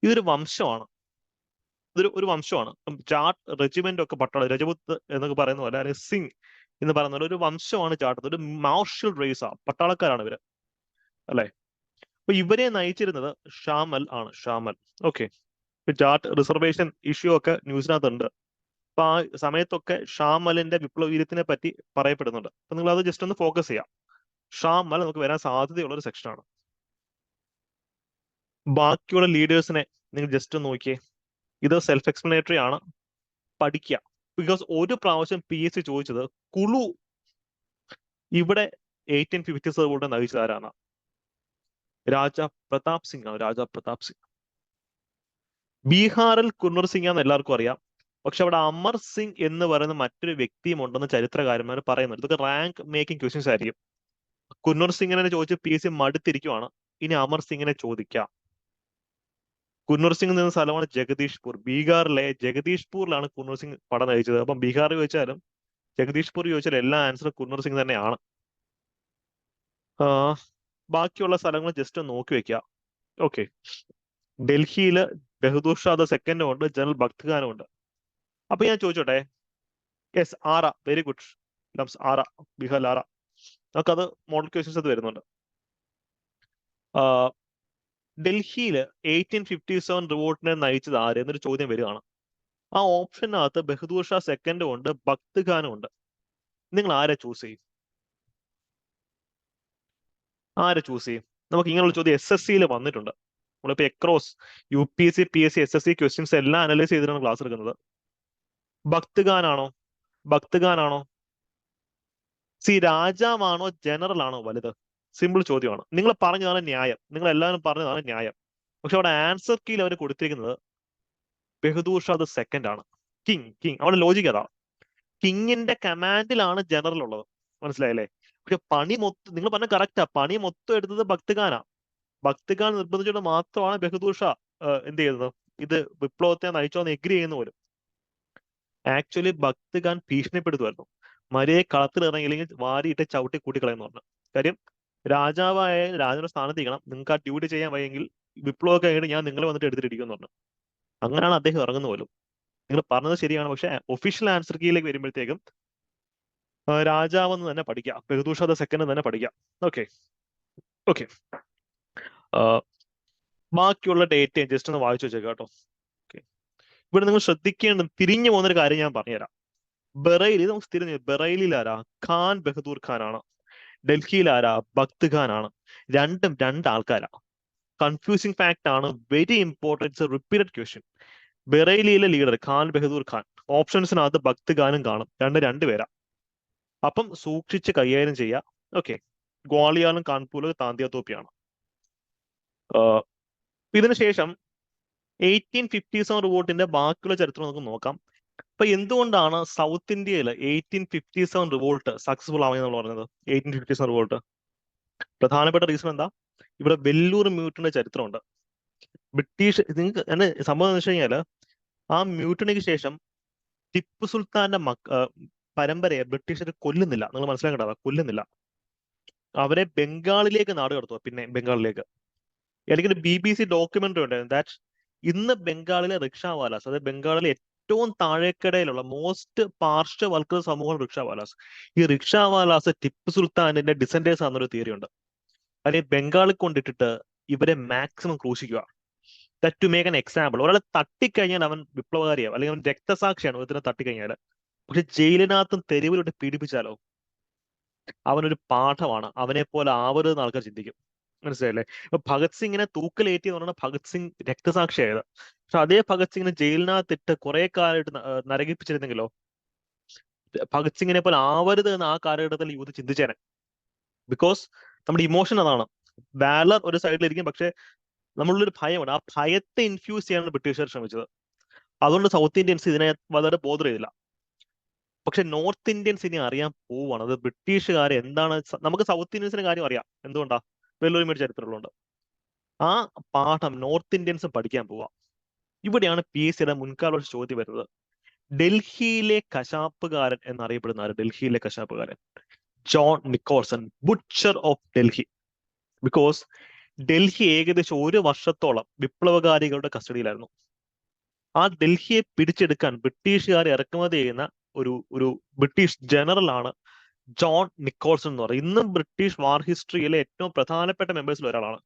ഇതൊരു വംശമാണ്, ഒരു വംശമാണ്. ജാട്ട് റെജിമെന്റ് ഒക്കെ പട്ടാളം, രജപുത്ത് എന്നൊക്കെ പറയുന്ന പോലെ, അല്ലെങ്കിൽ സിംഗ് എന്ന് പറയുന്ന പോലെ ഒരു വംശമാണ് ജാട്ട്. ഒരു മാർഷ്യൽ റേസാ, പട്ടാളക്കാരാണ് ഇവര്, അല്ലെ? അപ്പൊ ഇവരെ നയിച്ചിരുന്നത് ഷാമൽ ആണ്. Shamal, okay. Jat reservation issue ഒക്കെ ന്യൂസിനകത്തുണ്ട്. അപ്പൊ ആ സമയത്തൊക്കെ ഷാമലിന്റെ വിപ്ലവ വീര്യത്തിനെ പറ്റി പറയപ്പെടുന്നുണ്ട്. അപ്പൊ നിങ്ങൾ അത് ജസ്റ്റ് ഒന്ന് ഫോക്കസ് ചെയ്യാം. ഷാമൽ നമുക്ക് വരാൻ സാധ്യതയുള്ള ഒരു സെക്ഷനാണ്. ബാക്കിയുള്ള ലീഡേഴ്സിനെ നിങ്ങൾ ജസ്റ്റ് ഒന്ന് നോക്കിയേ. ഇത് സെൽഫ് എക്സ്പ്ലനേറ്ററി ആണ്, പഠിക്കുക. ബിക്കോസ് ഒരു പ്രാവശ്യം PSC ചോദിച്ചത് കുളു ഇവിടെ 1850s കൂടെ നയിച്ചത് ആരാണ്? രാജാ പ്രതാപ് സിംഗ് ആണ്. രാജാ പ്രതാപ് സിംഗ്. ബീഹാറിൽ കുൻവർ സിംഗ് ആണെന്ന് എല്ലാവർക്കും അറിയാം. പക്ഷെ അവിടെ അമർ സിംഗ് എന്ന് പറയുന്ന മറ്റൊരു വ്യക്തിയും ഉണ്ടെന്ന് ചരിത്രകാരന്മാർ പറയുന്നുണ്ട്. ഇതൊക്കെ റാങ്ക് മേക്കിംഗ് ക്വസ്റ്റ്യൻസ് ആയിരിക്കും. കുൻവർ സിംഗിനെ ചോദിച്ച് PSC മടുത്തിരിക്കുവാണ്. ഇനി അമർ സിംഗിനെ ചോദിക്കാം. കുൻവർ സിംഗ് നിന്ന സ്ഥലമാണ് ജഗദീഷ്പൂർ. ബീഹാറിലെ ജഗദീഷ്പൂരിലാണ് കുൻവർ സിംഗ് പട നയിച്ചത്. അപ്പം ബീഹാർ ചോദിച്ചാലും ജഗദീഷ്പൂർ ചോദിച്ചാലും എല്ലാ ആൻസറും കുൻവർ സിംഗ് തന്നെയാണ്. ബാക്കിയുള്ള സ്ഥലങ്ങൾ ജസ്റ്റ് നോക്കി വെക്കുക. ഓക്കെ. ഡൽഹിയിൽ ബഹദൂർ ഷാ സെക്കൻഡും ഉണ്ട്, ജനറൽ ഭക്ത് ഖാനും ഉണ്ട്. അപ്പൊ ഞാൻ ചോദിച്ചോട്ടെ, യെസ്, ആറ, വെരി ഗുഡ് ലംസ്, ആറ, ബീഹാറിൽ ആറ. നമുക്കത് മോഡൽ ക്വസ്റ്റ്യൻസ് അത് വരുന്നുണ്ട്. ഡൽഹിയിൽ 1857 റിവോൾട്ടിനെ നയിച്ചത് ആര് എന്നൊരു ചോദ്യം വരികയാണ്. ആ ഓപ്ഷനകത്ത് ബഹദൂർ ഷാ സെക്കൻഡും ഉണ്ട്, ഭക്ത് ഖാനും ഉണ്ട്. നിങ്ങൾ ആരെ ചൂസ് ചെയ്യും? ആരെ ചൂസ് ചെയ്യും? നമുക്ക് ഇങ്ങനെയുള്ള ചോദ്യം SSC-യിൽ വന്നിട്ടുണ്ട്. നമ്മളിപ്പോ across UPSC, PSC, SSC questions എല്ലാം അനലൈസ് ചെയ്തിട്ടാണ് ക്ലാസ് എടുക്കുന്നത്. ഭക്ത് ഖാനാണോ? ഭക്ത് ഖാനാണോ? രാജാവാണോ ജനറൽ ആണോ വലുത്? സിമ്പിൾ ചോദ്യമാണ്. നിങ്ങൾ പറഞ്ഞതാണ് ന്യായം, നിങ്ങൾ എല്ലാവരും പറഞ്ഞതാണ് ന്യായം. പക്ഷെ അവിടെ ആൻസർ കീയിൽ അവർ കൊടുത്തിരിക്കുന്നത് ബഹദൂർ ഷാ സെക്കൻഡ് ആണ്. കിങ് അവിടെ ലോജിക് അതാ. കിങ്ങിന്റെ കമാൻഡിലാണ് ജനറൽ ഉള്ളത്. മനസ്സിലായല്ലേ? പക്ഷെ പണി മൊത്തം, നിങ്ങൾ പറഞ്ഞ കറക്റ്റാ, പണി മൊത്തം എടുത്തത് ഭക്ത് ഖാനാ. ഭക്ത് ഖാൻ നിർബന്ധിച്ചുകൊണ്ട് മാത്രമാണ് ബഹദൂർ ഷാ എന്ത് ചെയ്യുന്നത്, ഇത് വിപ്ലവത്തെ നയിച്ചോന്ന് എഗ്രി ചെയ്യുന്ന പോലും. ആക്ച്വലി ഭക്ത് ഖാൻ ഭീഷണിപ്പെടുത്തുമായിരുന്നു, മരിയെ കളത്തിലിറങ്ങിയില്ലെങ്കിൽ വാരിയിട്ട് ചവിട്ടി കൂട്ടിക്കളയെന്ന് പറഞ്ഞു. കാര്യം രാജാവായ രാജാവിന്റെ സ്ഥാനത്ത് ഇരിക്കണം, നിങ്ങൾക്ക് ആ ഡ്യൂട്ടി ചെയ്യാൻ വയ്യെങ്കിൽ വിപ്ലവമൊക്കെ ആയിട്ട് ഞാൻ നിങ്ങളെ വന്നിട്ട് എടുത്തിട്ടിരിക്കുമെന്ന് പറഞ്ഞു. അങ്ങനെയാണ് അദ്ദേഹം ഇറങ്ങുന്ന പോലും. നിങ്ങൾ പറഞ്ഞത് ശരിയാണ്. പക്ഷെ ഒഫീഷ്യൽ ആൻസർ കീയിലേക്ക് വരുമ്പോഴത്തേക്കും രാജാവെന്ന് തന്നെ പഠിക്കാം, ബഹദൂർ ഷാ സെക്കൻഡ് തന്നെ പഠിക്കാം. ഓക്കെ. ബാക്കിയുള്ള ഡേറ്റ ജസ്റ്റ് ഒന്ന് വായിച്ചു വെച്ചേക്കാം കേട്ടോ. ഓക്കെ. ഇവിടെ നിങ്ങൾ ശ്രദ്ധിക്കേണ്ടത്, തിരിഞ്ഞു പോകുന്നൊരു കാര്യം ഞാൻ പറഞ്ഞുതരാം. ബറേലി നമുക്ക് തിരിഞ്ഞു, ബറേലിയിൽ ആരാ? ഖാൻ ബഹദൂർ ഖാൻ ആണ്. ഡൽഹിയിൽ ആരാ? ഭക്ത് ഖാൻ ആണ്. രണ്ടും രണ്ട് ആൾക്കാരാ. കൺഫ്യൂസിങ് ഫാക്ട് ആണ്, വെരി ഇമ്പോർട്ടൻറ്റ്, റിപ്പീറ്റഡ് ക്വസ്റ്റ്യൻ. ബറേലിയിലെ ലീഡർ ഖാൻ ബഹദൂർ ഖാൻ, ഓപ്ഷൻസിനകത്ത് ഭക്ത് ഖാനും കാണും. രണ്ടുപേരാ. അപ്പം സൂക്ഷിച്ച് കൈകാര്യം ചെയ്യുക. ഓക്കെ, ഗ്വാളിയാറും കാൺപൂരും താന്തിയ തോപ്പിയാണ്. ഇതിനുശേഷം 1857 റിവോൾട്ടിന്റെ ബാക്കിയുള്ള ചരിത്രം നമുക്ക് നോക്കാം. അപ്പൊ എന്തുകൊണ്ടാണ് സൗത്ത് ഇന്ത്യയിൽ 1857 റിവോൾട്ട് സക്സസ്ഫുൾ ആവുമെന്ന് പറഞ്ഞത്? 1857 റിവോൾട്ട് പ്രധാനപ്പെട്ട റീസൺ എന്താ? ഇവിടെ വെല്ലൂർ മ്യൂട്ടിന്റെ ചരിത്രമുണ്ട്. ബ്രിട്ടീഷ് നിങ്ങൾക്ക് എന്നെ സംഭവം എന്ന് വെച്ച് കഴിഞ്ഞാല് ആ മ്യൂട്ടിനിക്ക് ശേഷം ടിപ്പു സുൽത്താന്റെ പരമ്പരയെ ബ്രിട്ടീഷർ കൊല്ലുന്നില്ല. നിങ്ങൾ മനസ്സിലാക്കേണ്ടതാ, കൊല്ലുന്നില്ല. അവരെ ബംഗാളിലേക്ക് നാട് കടത്തുക. പിന്നെ ബംഗാളിലേക്ക് അല്ലെങ്കിൽ BBC ഡോക്യുമെന്ററി ഉണ്ടായിരുന്നു ദാറ്റ് ഇന്ന് ബംഗാളിലെ റിക്ഷാവാലാസ്, അതായത് ബംഗാളിലെ ഏറ്റവും താഴേക്കിടയിലുള്ള മോസ്റ്റ് പാർശ്വവൽക്കൃത സമൂഹം റിക്ഷാവാലാസ്. ഈ റിക്ഷാവാലാസ് ടിപ്പു സുൽത്താനിന്റെ ഡിസെൻഡേഴ്സ് ആണെന്നൊരു തിയറി ഉണ്ട്. അല്ലെങ്കിൽ ബംഗാളിൽ കൊണ്ടിട്ടിട്ട് ഇവരെ മാക്സിമം ക്രൂശിക്കുക. That to make an example. ഒരാളെ തട്ടിക്കഴിഞ്ഞാൽ അവൻ വിപ്ലവകാരിയാവും, അല്ലെങ്കിൽ അവൻ രക്തസാക്ഷിയാണ് ഒരുത്തിനെ തട്ടിക്കഴിഞ്ഞാൽ. പക്ഷെ ജയിലിനകത്തും തെരുവിലോട്ട് പീഡിപ്പിച്ചാലോ അവനൊരു പാഠമാണ്, അവനെ പോലെ ആവരുതെന്ന് ആൾക്കാർ ചിന്തിക്കും. മനസ്സിലായില്ലേ? ഇപ്പൊ ഭഗത് സിംഗിനെ തൂക്കിലേറ്റി എന്ന് പറഞ്ഞാൽ ഭഗത് സിംഗ് രക്തസാക്ഷിയായത്. പക്ഷെ അതേ ഭഗത് സിംഗിനെ ജയിലിനകത്തിട്ട് കുറെ കാലമായിട്ട് നരകിപ്പിച്ചിരുന്നെങ്കിലോ ഭഗത് സിംഗിനെ പോലെ ആവരുത് എന്ന് ആ കാലഘട്ടത്തിൽ യൂത്ത് ചിന്തിച്ചേനെ. ബിക്കോസ് നമ്മുടെ ഇമോഷൻ അതാണ്. വാലർ ഒരു സൈഡിലിരിക്കും, പക്ഷെ നമ്മളുള്ളൊരു ഭയമാണ്. ആ ഭയത്തെ ഇൻഫ്യൂസ് ചെയ്യാനാണ് ബ്രിട്ടീഷുകാർ ശ്രമിച്ചത്. അതുകൊണ്ട് സൗത്ത് ഇന്ത്യൻസ് ഇതിനെ വളരെ ബോധർ ചെയ്തില്ല. പക്ഷെ നോർത്ത് ഇന്ത്യൻസ് ഇനി അറിയാൻ പോവാണ് അത് ബ്രിട്ടീഷുകാരെ എന്താണ്. നമുക്ക് സൗത്ത് ഇന്ത്യൻസിന്റെ കാര്യം അറിയാം, എന്തുകൊണ്ടാ? വെല്ലുവിളിയുടെ ചരിത്രമുണ്ട്. ആ പാഠം നോർത്ത് ഇന്ത്യൻസും പഠിക്കാൻ പോവാം. ഇവിടെയാണ് PSCയുടെ മുൻകാല ചോദ്യം വരുന്നത്. ഡൽഹിയിലെ കശാപ്പുകാരൻ എന്നറിയപ്പെടുന്ന ആര്? ഡൽഹിയിലെ കശാപ്പുകാരൻ John Nicholson, butcher of Delhi. Because Delhi ഏകദേശം 1 വർഷത്തോളം വിപ്ലവകാരികളുടെ കസ്റ്റഡിയിലായിരുന്നു. ആ ഡൽഹിയെ പിടിച്ചെടുക്കാൻ ബ്രിട്ടീഷുകാർ ഇറക്കുമതി ചെയ്യുന്ന ഒരു ബ്രിട്ടീഷ് ജനറൽ ആണ് ജോൺ നിക്കോൾസൺ എന്ന് പറയുന്നത്. ഇന്നും ബ്രിട്ടീഷ് വാർ ഹിസ്റ്ററിയിലെ ഏറ്റവും പ്രധാനപ്പെട്ട മെമ്പേഴ്സിൽ ഒരാളാണ്.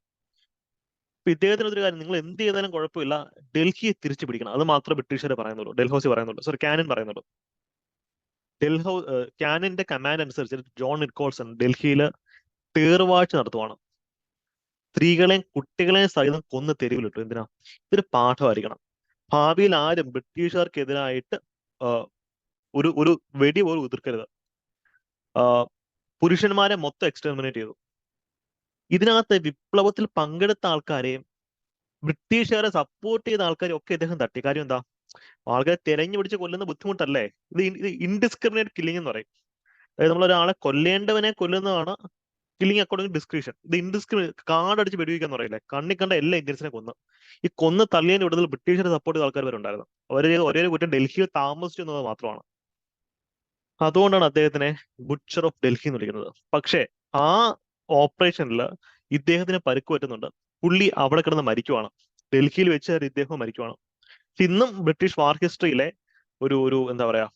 അപ്പൊ ഇദ്ദേഹത്തിന് ഒരു കാര്യം, നിങ്ങൾ എന്ത് ചെയ്താലും കുഴപ്പമില്ല, ഡൽഹിയെ തിരിച്ചു പിടിക്കണം. അത് മാത്രമേ ബ്രിട്ടീഷുകാരെ പറയുന്നുള്ളൂ, ഡൽഹൌസി പറയുന്നുള്ളൂ, സോറി കാനൻ പറയുന്നുള്ളൂ. കാനന്റെ കമാൻഡ് അനുസരിച്ച് ജോൺ നിക്കോൾസൺ ഡൽഹിയിൽ തേർവാഴ്ച നടത്തുവാണ്. സ്ത്രീകളെയും കുട്ടികളെയും സഹിതം കൊന്ന് തെരുവിലിട്ടു. എന്തിനാ? ഇതൊരു പാഠമായിരിക്കണം. ഭാവിയിൽ ആരും ബ്രിട്ടീഷുകാർക്കെതിരായിട്ട് ഒരു ഒരു വെടി പോലും ഉതിർക്കരുത്. പുരുഷന്മാരെ മൊത്തം എക്സ്റ്റർമിനേറ്റ് ചെയ്തു. ഇതിനകത്ത് വിപ്ലവത്തിൽ പങ്കെടുത്ത ആൾക്കാരെയും ബ്രിട്ടീഷുകാരെ സപ്പോർട്ട് ചെയ്ത ആൾക്കാരെയും ഒക്കെ ഇദ്ദേഹം തട്ടി. കാര്യം എന്താ? ആൾക്കാരെ തെരഞ്ഞു പിടിച്ച് കൊല്ലുന്ന ബുദ്ധിമുട്ടല്ലേ? ഇത് ഇൻഡിസ്ക്രിമിനേറ്റ് കില്ലിംഗ് എന്ന് പറയും. അതായത് നമ്മൾ ഒരാളെ കൊല്ലേണ്ടവനെ കൊല്ലുന്നതാണ് കില്ലിംഗ് അക്കോർഡിംഗ് ഡിസ്ക്രിപ്ഷൻ. ഇത് ഇൻഡിസ്ക്രിമിനേറ്റ്, കാർഡടിച്ച് വെടിവെക്കാന്ന് പറയില്ലേ? കണ്ണി കണ്ട എല്ലാ ഇന്ത്യൻസിനെ കൊന്ന്. ഈ കൊന്ന് തള്ളിയതിന്റെ കൂടുതൽ ബ്രിട്ടീഷുകാരെ സപ്പോർട്ട് ചെയ്ത ആൾക്കാർ വരെ ഉണ്ടായിരുന്നു. അവര് ഒരേ കുറ്റം ഡൽഹിയിൽ താമസിച്ചു എന്നത് മാത്രമാണ്. അതുകൊണ്ടാണ് അദ്ദേഹത്തിനെ ബുച്ചർ ഓഫ് ഡൽഹി എന്ന് വിളിക്കുന്നത്. പക്ഷേ ആ ഓപ്പറേഷനിൽ ഇദ്ദേഹത്തിന് പരിക്ക് പറ്റുന്നുണ്ട്. പുള്ളി അവിടെ കിടന്ന് മരിക്കുവാണ്. ഡൽഹിയിൽ വെച്ച് ഇദ്ദേഹം മരിക്കുവാണ്. ഇന്നും ബ്രിട്ടീഷ് വാർ ഹിസ്റ്ററിയിലെ ഒരു എന്താ പറയാ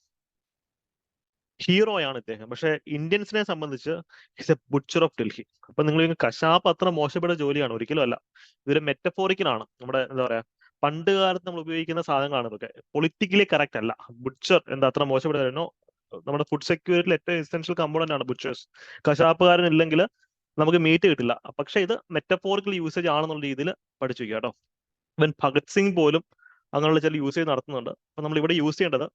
ഹീറോയാണ് ഇദ്ദേഹം. പക്ഷെ ഇന്ത്യൻസിനെ സംബന്ധിച്ച് he's a butcher of Delhi. അപ്പൊ നിങ്ങൾ കശാപ്പ് അത്ര മോശപ്പെട്ട ജോലിയാണ്? ഒരിക്കലും അല്ല. ഇതൊരു മെറ്റഫോറിക്കലാണ്. നമ്മുടെ എന്താ പറയാ പണ്ട് കാലത്ത് നമ്മൾ ഉപയോഗിക്കുന്ന സാധനങ്ങളാണ് ഇതൊക്കെ. പൊളിറ്റിക്കലി കറക്റ്റ് അല്ല. ബുച്ചർ എന്താ അത്ര മോശപ്പെട്ട? നമ്മുടെ ഫുഡ് സെക്യൂരിറ്റിയിൽ ഏറ്റവും എസെൻഷ്യൽ കമ്പോണന്റ് ആണ് ബുച്ചേഴ്സ്. കശാപ്പുകാരൻ ഇല്ലെങ്കിൽ നമുക്ക് മീറ്റ് കിട്ടില്ല. പക്ഷെ ഇത് മെറ്റഫോറിക്കൽ യൂസേജ് ആണെന്നുള്ള രീതിയിൽ പഠിച്ചു വയ്ക്കുക കേട്ടോ. ഇവൻ ഭഗത് സിംഗ് പോലും അങ്ങനെയുള്ള ചില യൂസേജ് നടത്തുന്നുണ്ട്. അപ്പൊ നമ്മൾ ഇവിടെ യൂസ് ചെയ്യേണ്ടത്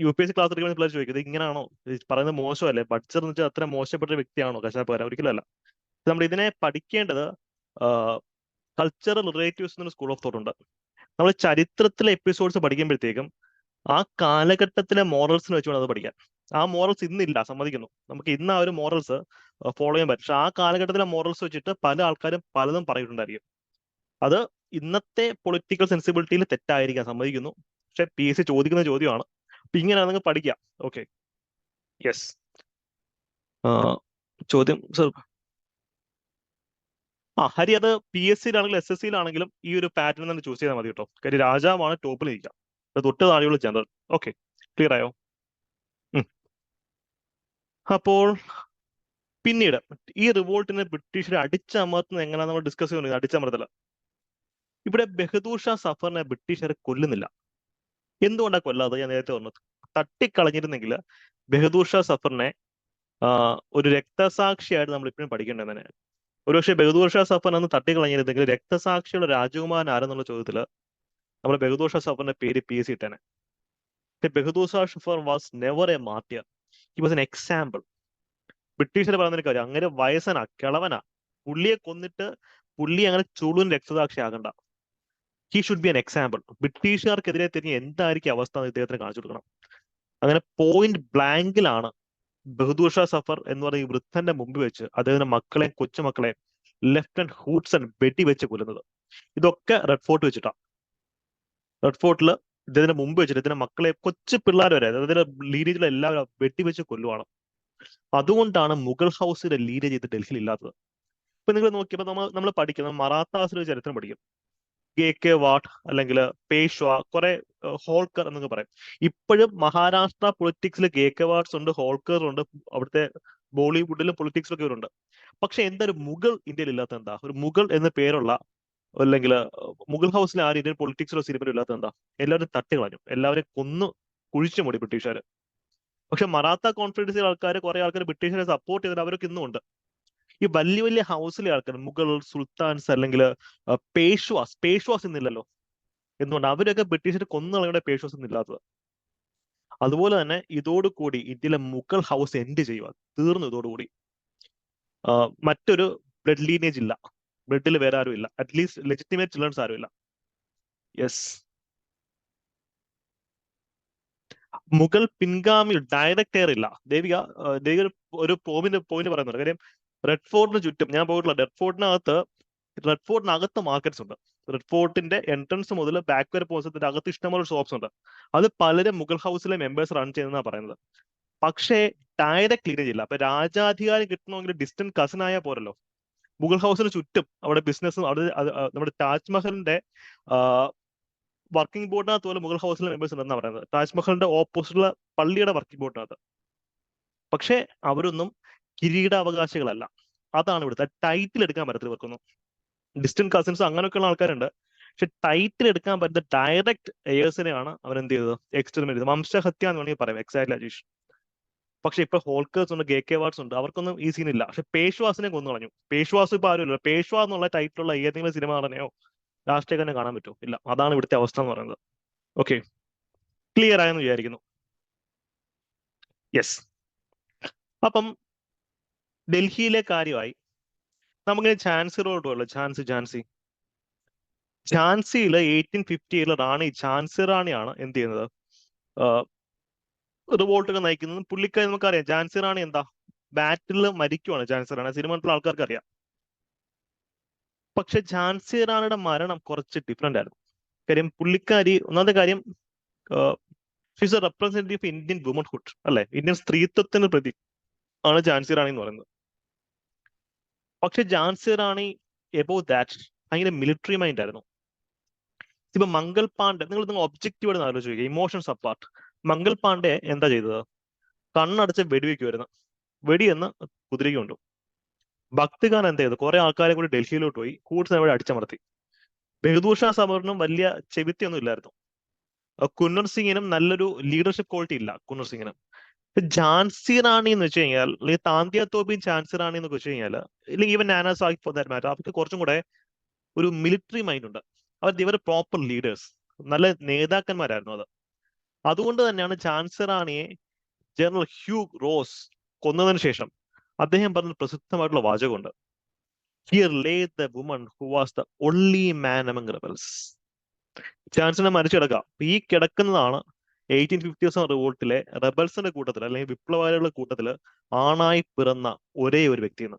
UPSC ക്ലാസ് എടുക്കുന്ന പിള്ളേർ ചോദിക്കും, ഇത് ഇങ്ങനെയാണോ പറയുന്നത്? മോശമല്ലേ? ബട്സർ എന്ന് വെച്ചാൽ അത്ര മോശപ്പെട്ട വ്യക്തിയാണോ കശാപ്പുകാരൻ? ഒരിക്കലും അല്ല. നമ്മൾ ഇതിനെ പഠിക്കേണ്ടത് കൾച്ചറൽ റിലേറ്റീവ്സ് എന്നൊരു സ്കൂൾ ഓഫ് തോട്ട് ഉണ്ട്. നമ്മൾ ചരിത്രത്തിലെ എപ്പിസോഡ്സ് പഠിക്കുമ്പോഴത്തേക്കും ആ കാലഘട്ടത്തിലെ മോറൽസിന് വെച്ചുകൊണ്ട് അത് പഠിക്കാം. ആ മോറൽസ് ഇന്നില്ല, സമ്മതിക്കുന്നു. നമുക്ക് ഇന്ന് ആ ഒരു മോറൽസ് ഫോളോ ചെയ്യാൻ പറ്റും. പക്ഷെ ആ കാലഘട്ടത്തിലെ മോറൽസ് വെച്ചിട്ട് പല ആൾക്കാരും പലതും പറഞ്ഞിട്ടുണ്ടായിരിക്കും. അത് ഇന്നത്തെ പൊളിറ്റിക്കൽ സെൻസിബിലിറ്റിയിൽ തെറ്റായിരിക്കാം, സമ്മതിക്കുന്നു. പക്ഷെ PSC ചോദിക്കുന്ന ചോദ്യമാണ്. അപ്പൊ ഇങ്ങനെയാണ് നിങ്ങൾ പഠിക്കാം. Okay, yes. ചോദ്യം സർ. ഹരി, അത് PSCയിലാണെങ്കിലും SSCയിലാണെങ്കിലും ഈ ഒരു പാറ്റേൺ തന്നെ ചൂസ് ചെയ്താൽ മതി കേട്ടോ. കാര്യം രാജാവാണ് ടോപ്പിൽ ഇരിക്കുക, തൊട്ട് താഴെയുള്ള ജനറൽ. ഓക്കെ, ക്ലിയർ ആയോ? അപ്പോൾ പിന്നീട് ഈ റിവോൾട്ടിനെ ബ്രിട്ടീഷരെ അടിച്ചമർത്തുന്നത് എങ്ങനെയാ നമ്മൾ ഡിസ്കസ് ചെയ്യുന്നത്? അടിച്ചമർത്തല. ഇവിടെ ബഹദൂർ ഷാ സഫറിനെ ബ്രിട്ടീഷരെ കൊല്ലുന്നില്ല. എന്തുകൊണ്ടാണ് കൊല്ലാതെ? ഞാൻ നേരത്തെ പറഞ്ഞത്, തട്ടിക്കളഞ്ഞിരുന്നെങ്കിൽ ബഹദൂർ ഷാ സഫറിനെ ഒരു രക്തസാക്ഷിയായിട്ട് നമ്മൾ ഇപ്പോഴും പഠിക്കേണ്ടത്. ഒരുപക്ഷെ ബഹദൂർ ഷാ സഫർ അന്ന് തട്ടിക്കളഞ്ഞിരുന്നെങ്കിൽ രക്തസാക്ഷിയുടെ രാജകുമാരൻ ആരെന്നുള്ള ചോദ്യത്തില് നമ്മൾ ബഹദൂർ ഷാ സഫറിന്റെ പേര് PSC ഇട്ടേനെ. Bahadur Shah Zafar was never a martyr. He was an example. ബ്രിട്ടീഷുകാർ പറയുന്നൊരു കാര്യം, അങ്ങനെ വയസ്സനാ, കിളവനാ, പുള്ളിയെ കൊന്നിട്ട് പുള്ളി അങ്ങനെ ചുളുവിന് രക്തസാക്ഷി ആകണ്ട. He should be an example. ബ്രിട്ടീഷുകാർക്കെതിരെ തിരിഞ്ഞ് എന്തായിരിക്കും അവസ്ഥ എന്ന് ഇദ്ദേഹത്തിന് കാണിച്ചു കൊടുക്കണം. അങ്ങനെ പോയിന്റ് ബ്ലാങ്കിലാണ് ബഹദൂർ ഷാ സഫർ എന്ന് പറയുന്ന ഈ വൃദ്ധന്റെ മുമ്പിൽ വെച്ച് അദ്ദേഹത്തിന്റെ മക്കളെയും കൊച്ചുമക്കളെയും ലെഫ്റ്റനന്റ് ഹൂഡ്സൺ വെടിവെച്ച് കൊല്ലുന്നത്. ഇതൊക്കെ റെഡ് ഫോർട്ട് വെച്ചിട്ടാണ്. റെഡ് ഫോർട്ടിൽ ഇതിന്റെ മുമ്പ് വെച്ചിട്ട് ഇതിന്റെ മക്കളെ, കൊച്ചു പിള്ളേർ വരെ, അതിന്റെ ലീനേജിലെ എല്ലാവരും വെടിവെച്ച് കൊല്ലുവാണ്. അതുകൊണ്ടാണ് മുഗൾ ഹൗസിന്റെ ലീനേജ് ഇത് ഡൽഹിയിൽ ഇല്ലാത്തത്. ഇപ്പൊ നിങ്ങൾ നോക്കിയപ്പോൾ നമ്മൾ പഠിക്കുന്ന മറാത്താസിന്റെ ചരിത്രം പഠിക്കും. KK വാട്ട് അല്ലെങ്കിൽ പേഷ്വ, കുറെ ഹോൾക്കർ എന്നൊക്കെ പറയും. ഇപ്പോഴും മഹാരാഷ്ട്ര പൊളിറ്റിക്സിൽ KK വാട്ട്സ് ഉണ്ട്, ഹോൾക്കർ ഉണ്ട്, അവിടുത്തെ ബോളിവുഡിലും പൊളിറ്റിക്സിലൊക്കെ ഇവരുണ്ട്. പക്ഷെ എന്താ ഒരു മുഗൾ ഇന്ത്യയിൽ ഇല്ലാത്ത എന്താ? ഒരു മുഗൾ എന്ന പേരുള്ള, അല്ലെങ്കിൽ മുഗൾ ഹൗസിൽ ആരും ഇന്ത്യൻ പൊളിറ്റിക്സിലോ സിനിമയിലോ ഇല്ലാത്ത എന്താ? എല്ലാവരും തട്ടി കളഞ്ഞു, എല്ലാവരെയും കൊന്നു കുഴിച്ചു മൂടി ബ്രിട്ടീഷുകാർ. പക്ഷെ മറാത്ത കോൺഫെഡറൻസിലെ ആൾക്കാർ, കുറെ ആൾക്കാർ ബ്രിട്ടീഷുകാരെ സപ്പോർട്ട് ചെയ്തിട്ട് അവരൊക്കെ ഇന്നും ഉണ്ട്. ഈ വലിയ വലിയ ഹൗസിലെ ആൾക്കാർ, മുഗൾ സുൽത്താൻസ് അല്ലെങ്കിൽ പേഷ്വാസ് ഇന്നില്ലല്ലോ. എന്തുകൊണ്ട്? അവരൊക്കെ ബ്രിട്ടീഷുകാർ കൊന്നുകളയുടെ പേഷ്വാസ് ഇന്നില്ലാത്തത്. അതുപോലെ തന്നെ ഇതോടുകൂടി ഇന്ത്യയിലെ മുഗൾ ഹൗസ് എൻഡ് ചെയ്യുക, തീർന്നു ഇതോടുകൂടി. മറ്റൊരു ബ്ലഡ് ലീനേജ് ഇല്ല, ബ്ലഡിൽ വേറെ ആരും ഇല്ല, അറ്റ്ലീസ്റ്റ് ലെജിറ്റിമേറ്റ് ചിൽഡ്രൻസ് ആരും ഇല്ല. യെസ്, മുഗൾ പിൻഗാമി ഡയറക്റ്റ് എയർ ഇല്ല. ദേവിക ഒരു പോയിന്റ് പറയുന്നുണ്ട്. കാര്യം റെഡ് ഫോർട്ടിന് ചുറ്റും ഞാൻ പോയിട്ടുള്ള റെഡ് ഫോർട്ടിനകത്ത് മാർക്കറ്റ്സ് ഉണ്ട്. റെഡ് ഫോർട്ടിന്റെ എൻട്രൻസ് മുതൽ ബാക്ക് വരെ പോകുന്നതിന്റെ അകത്ത് ഇഷ്ടംപോലെ ഷോപ്സ് ഉണ്ട്. അത് പലരും മുഗൾ ഹൗസിലെ മെമ്പേഴ്സ് റൺ ചെയ്യുന്നതാണ് പറയുന്നത്. പക്ഷേ ഡയറക്റ്റ് ലീനേജ് ഇല്ല. അപ്പൊ രാജാധികാരം കിട്ടണമെങ്കിൽ ഡിസ്റ്റന്റ് കസിൻ ആയാൽ പോരല്ലോ. മുഗൾ ഹൗസിന് ചുറ്റും അവിടെ ബിസിനസ്സും, അവിടെ നമ്മുടെ താജ്മഹലിന്റെ വർക്കിംഗ് ബോർഡിനകത്ത് പോലെ മുഗൾ ഹൗസിലെ മെമ്പേഴ്സ് ഉണ്ടെന്നാണ് പറയുന്നത്. താജ്മഹലിന്റെ ഓപ്പോസിറ്റുള്ള പള്ളിയുടെ വർക്കിംഗ് ബോർഡിനകത്ത്. പക്ഷെ അവരൊന്നും കിരീടാവകാശികളല്ല. അതാണ് ഇവിടുത്തെ ടൈറ്റിൽ എടുക്കാൻ പറ്റത്തില്ല ഇവർക്കൊന്നും. ഡിസ്റ്റന്റ് കസിൻസ് അങ്ങനെയൊക്കെയുള്ള ആൾക്കാരുണ്ട്. പക്ഷെ ടൈറ്റിൽ എടുക്കാൻ പറ്റുന്ന ഡയറക്റ്റ് എയേഴ്സിനെയാണ് അവരെന്ത് ചെയ്തത്? എക്സ്റ്റർമിനേറ്റ് ചെയ്തത്. വംശഹത്യ എന്ന് വേണമെങ്കിൽ പറയാം. എക്സാക്ട്ലി അജീഷ്. പക്ഷെ ഇപ്പൊ ഹോൾക്കേഴ്സ് ഉണ്ട്, KK വാട്ട്സ് ഉണ്ട്, അവർക്കൊന്നും ഈ സീനില്ല. പക്ഷെ പേഷ്വാസിനെ കൊന്നു കളഞ്ഞു. പേഷ്വാസ് ഇപ്പൊ ആരുമില്ല. പേഷ്വ എന്നുള്ള ടൈറ്റിലുള്ള ഏതെങ്കിലും സിനിമ നടനെയോ രാഷ്ട്രീയക്കാരനെ കാണാൻ പറ്റുമോ? ഇല്ല. അതാണ് ഇവിടുത്തെ അവസ്ഥ എന്ന് പറയുന്നത്. ഓക്കെ, ക്ലിയർ ആയെന്ന് വിചാരിക്കുന്നു. യെസ്. അപ്പം ഡൽഹിയിലെ കാര്യമായി. നമുക്ക് ഝാൻസിറോട്ട് പോയല്ലോ. ഝാൻസിയിൽ 1858 റാണി ഝാൻസി റാണിയാണ് എന്ത് ചെയ്യുന്നത്? റിവോൾട്ടൊക്കെ നയിക്കുന്നത്. പുള്ളിക്കാരി നമുക്കറിയാം. ഝാൻസി റാണി എന്താ? ബാറ്റിൽ മരിക്കുവാണ് ഝാൻസി റാണി. സിനിമയിലുള്ള ആൾക്കാർക്ക് അറിയാം. പക്ഷെ ഝാൻസി റാണിയുടെ മരണം കുറച്ച് ഡിഫറെന്റ് ആയിരുന്നു. കാര്യം പുള്ളിക്കാരി, ഒന്നാമത്തെ കാര്യം, she's A representative of Indian womanhood, അല്ലെ? ഇന്ത്യൻ സ്ത്രീത്വത്തിന് പ്രതി ആണ് ഝാൻസി റാണി എന്ന് പറയുന്നത്. പക്ഷെ ഝാൻസി റാണി എബോവ് ദാറ്റ് ഭയങ്കര മിലിറ്ററി മൈൻഡ് ആയിരുന്നു. ഇപ്പൊ മംഗൾ പാണ്ഡെ, നിങ്ങൾ ഒബ്ജക്റ്റീവായിട്ട് ആലോചിക്കുക, ഇമോഷൻസ് അപ്പാർട്ട്. മംഗൾ പാണ്ഡെ എന്താ ചെയ്തത്? കണ്ണടച്ച് വെടിവെക്കുമായിരുന്നു. വെടിയെന്ന് കുതിരയ്ക്ക് കൊണ്ടു. ഭക്തിഖാൻ എന്താ ചെയ്തു? കുറെ ആൾക്കാരെ കൂടി ഡൽഹിയിലോട്ട് പോയി ഹൂഡ്സിനെ അവിടെ അടിച്ചമർത്തി. ബഹദൂർ ഷാ സഫറിനും വലിയ ചെവിത്യൊന്നും ഇല്ലായിരുന്നു. കുന്നർ സിംഗിനും നല്ലൊരു ലീഡർഷിപ്പ് ക്വാളിറ്റി ഇല്ല. കുന്നർ സിംഗിനും. ഝാൻസി റാണി എന്ന് വെച്ച് കഴിഞ്ഞാൽ, അല്ലെങ്കിൽ താന്തിയ തോപ്പിയും ഝാൻസി റാണി എന്നൊക്കെ വെച്ച് കഴിഞ്ഞാൽ, അല്ലെങ്കിൽ even Nana Sahib for that matter, അവർക്ക് കുറച്ചും കൂടെ ഒരു മിലിറ്ററി മൈൻഡ് ഉണ്ട്. ഇവർ പ്രോപ്പർ ലീഡേഴ്സ്, നല്ല നേതാക്കന്മാരായിരുന്നു അത്. അതുകൊണ്ട് തന്നെയാണ് ഝാൻസി റാണിയെ ജനറൽ ഹ്യൂ റോസ് കൊന്നതിന് ശേഷം അദ്ദേഹം പറഞ്ഞ പ്രസിദ്ധമായിട്ടുള്ള വാചകമുണ്ട്: here lay the woman who was the only man among rebels. ഝാൻസിനെ മരിച്ചു കിടക്കാം. ഈ കിടക്കുന്നതാണ് 1857 റിവോൾട്ടിലെ റെബൽസിന്റെ കൂട്ടത്തിൽ, അല്ലെങ്കിൽ വിപ്ലവകാരികളുടെ കൂട്ടത്തിൽ ആണായി പിറന്ന ഒരേ ഒരു വ്യക്തിയെന്ന്.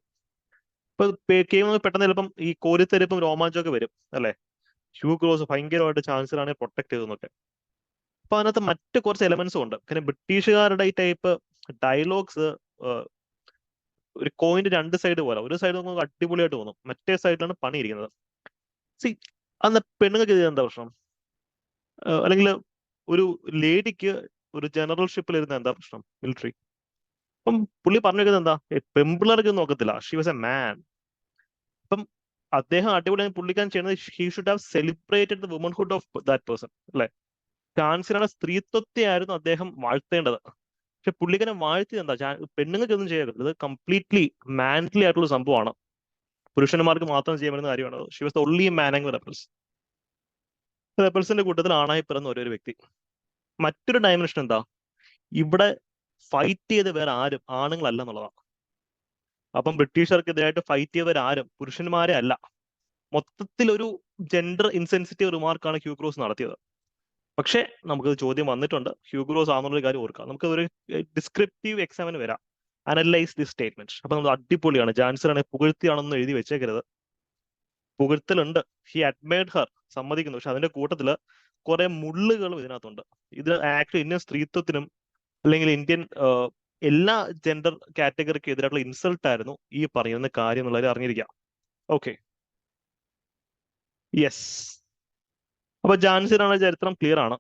ഇപ്പൊ പെട്ടെന്ന് ചിലപ്പം ഈ കോരിത്തെരിപ്പും രോമാഞ്ചമൊക്കെ വരും, അല്ലെ? ഹ്യൂ ക്രോസ് ഭയങ്കരമായിട്ട് ഝാൻസി റാണിയെ പ്രൊട്ടക്ട് ചെയ്തെന്നൊക്കെ. അപ്പൊ അതിനകത്ത് മറ്റു കുറച്ച് എലമെന്റ്സും ഉണ്ട്. കാരണം ബ്രിട്ടീഷുകാരുടെ ഈ ടൈപ്പ് ഡയലോഗ്സ് ഒരു കോയിന്റ് രണ്ട് സൈഡ് പോലെ. ഒരു സൈഡ് നമുക്ക് അടിപൊളിയായിട്ട് തോന്നും, മറ്റേ സൈഡിലാണ് പണിയിരിക്കുന്നത്. സി, അന്ന് പെണ്ണുങ്ങൾക്ക് ഇത് എന്താ പ്രശ്നം? അല്ലെങ്കിൽ ഒരു ലേഡിക്ക് ഒരു ജനറൽഷിപ്പിൽ ഇരുന്ന എന്താ പ്രശ്നം? മിലിറ്ററി. അപ്പം പുള്ളി പറഞ്ഞിരിക്കുന്നത് എന്താ? പെമ്പിള്ളേർക്ക് നോക്കത്തില്ല. Xi was a man. അപ്പം അദ്ദേഹം അടിപൊളിയായി പുള്ളിക്കാൻ ചെയ്യുന്നത്, he should have celebrated the womanhood of that person, അല്ലെ? ഝാൻസിയുടെ സ്ത്രീത്വത്തെ ആയിരുന്നു അദ്ദേഹം വാഴ്ത്തേണ്ടത്. പക്ഷെ പുള്ളിക്കാരൻ വാഴ്ത്തിയത് എന്താ? പെണ്ണുങ്ങൾക്ക് ഒന്നും ചെയ്യരുത്. ഇത് കംപ്ലീറ്റ്ലി മാൻലി ആയിട്ടുള്ള സംഭവമാണ്, പുരുഷന്മാർക്ക് മാത്രം ചെയ്യാൻ പറ്റുന്ന കാര്യമാണ്. She was the only man among rebels. റെബൽസിന്റെ കൂട്ടത്തിൽ ആണായി പിറന്ന ഒരു വ്യക്തി. മറ്റൊരു ഡയമെൻഷൻ എന്താ? ഇവിടെ ഫൈറ്റ് ചെയ്ത് വേറെ ആരും ആണുങ്ങളല്ല എന്നുള്ളതാണ്. അപ്പം ബ്രിട്ടീഷർക്കെതിരായിട്ട് ഫൈറ്റ് ചെയ്തവരാരും പുരുഷന്മാരെ അല്ല. മൊത്തത്തിൽ ഒരു ജെൻഡർ ഇൻസെൻസിറ്റീവ് റിമാർക്കാണ് ഹ്യൂ ക്രോസ് നടത്തിയത്. പക്ഷേ നമുക്ക് ചോദ്യം വന്നിട്ടുണ്ട്, ഹ്യൂ ക്രോസ് ആണെന്നുള്ളൊരു കാര്യം ഓർക്കാം. നമുക്ക് ഒരു ഡിസ്ക്രിപ്റ്റീവ് എക്സാമിന് വരാം, അനലൈസ് ദി സ്റ്റേറ്റ്മെന്റ്. അപ്പൊ നമ്മൾ അടിപൊളിയാണ്, ജാൻസറാണ് പുകഴ്ത്തിയാണെന്ന് എഴുതി വെച്ചേക്കരുത്. പുകഴ്ത്തലുണ്ട്, ഹി അഡ്മയർഡ് ഹർ, സമ്മതിക്കുന്നു. പക്ഷെ അതിന്റെ കൂട്ടത്തില് കുറെ മുള്ളുകളും ഇതിനകത്തുണ്ട്. ഇത് ആക്ച്വലി ഇന്ത്യൻ സ്ത്രീത്വത്തിനും അല്ലെങ്കിൽ ഇന്ത്യൻ എല്ലാ ജെൻഡർ കാറ്റഗറിക്ക് എതിരായിട്ടുള്ള ഇൻസൾട്ട് ആയിരുന്നു ഈ പറയുന്ന കാര്യം എന്നുള്ളത് അറിഞ്ഞിരിക്കാം. Okay, yes. അപ്പൊ ജാൻസിറാണ് ചരിത്രം ക്ലിയർ ആണ്.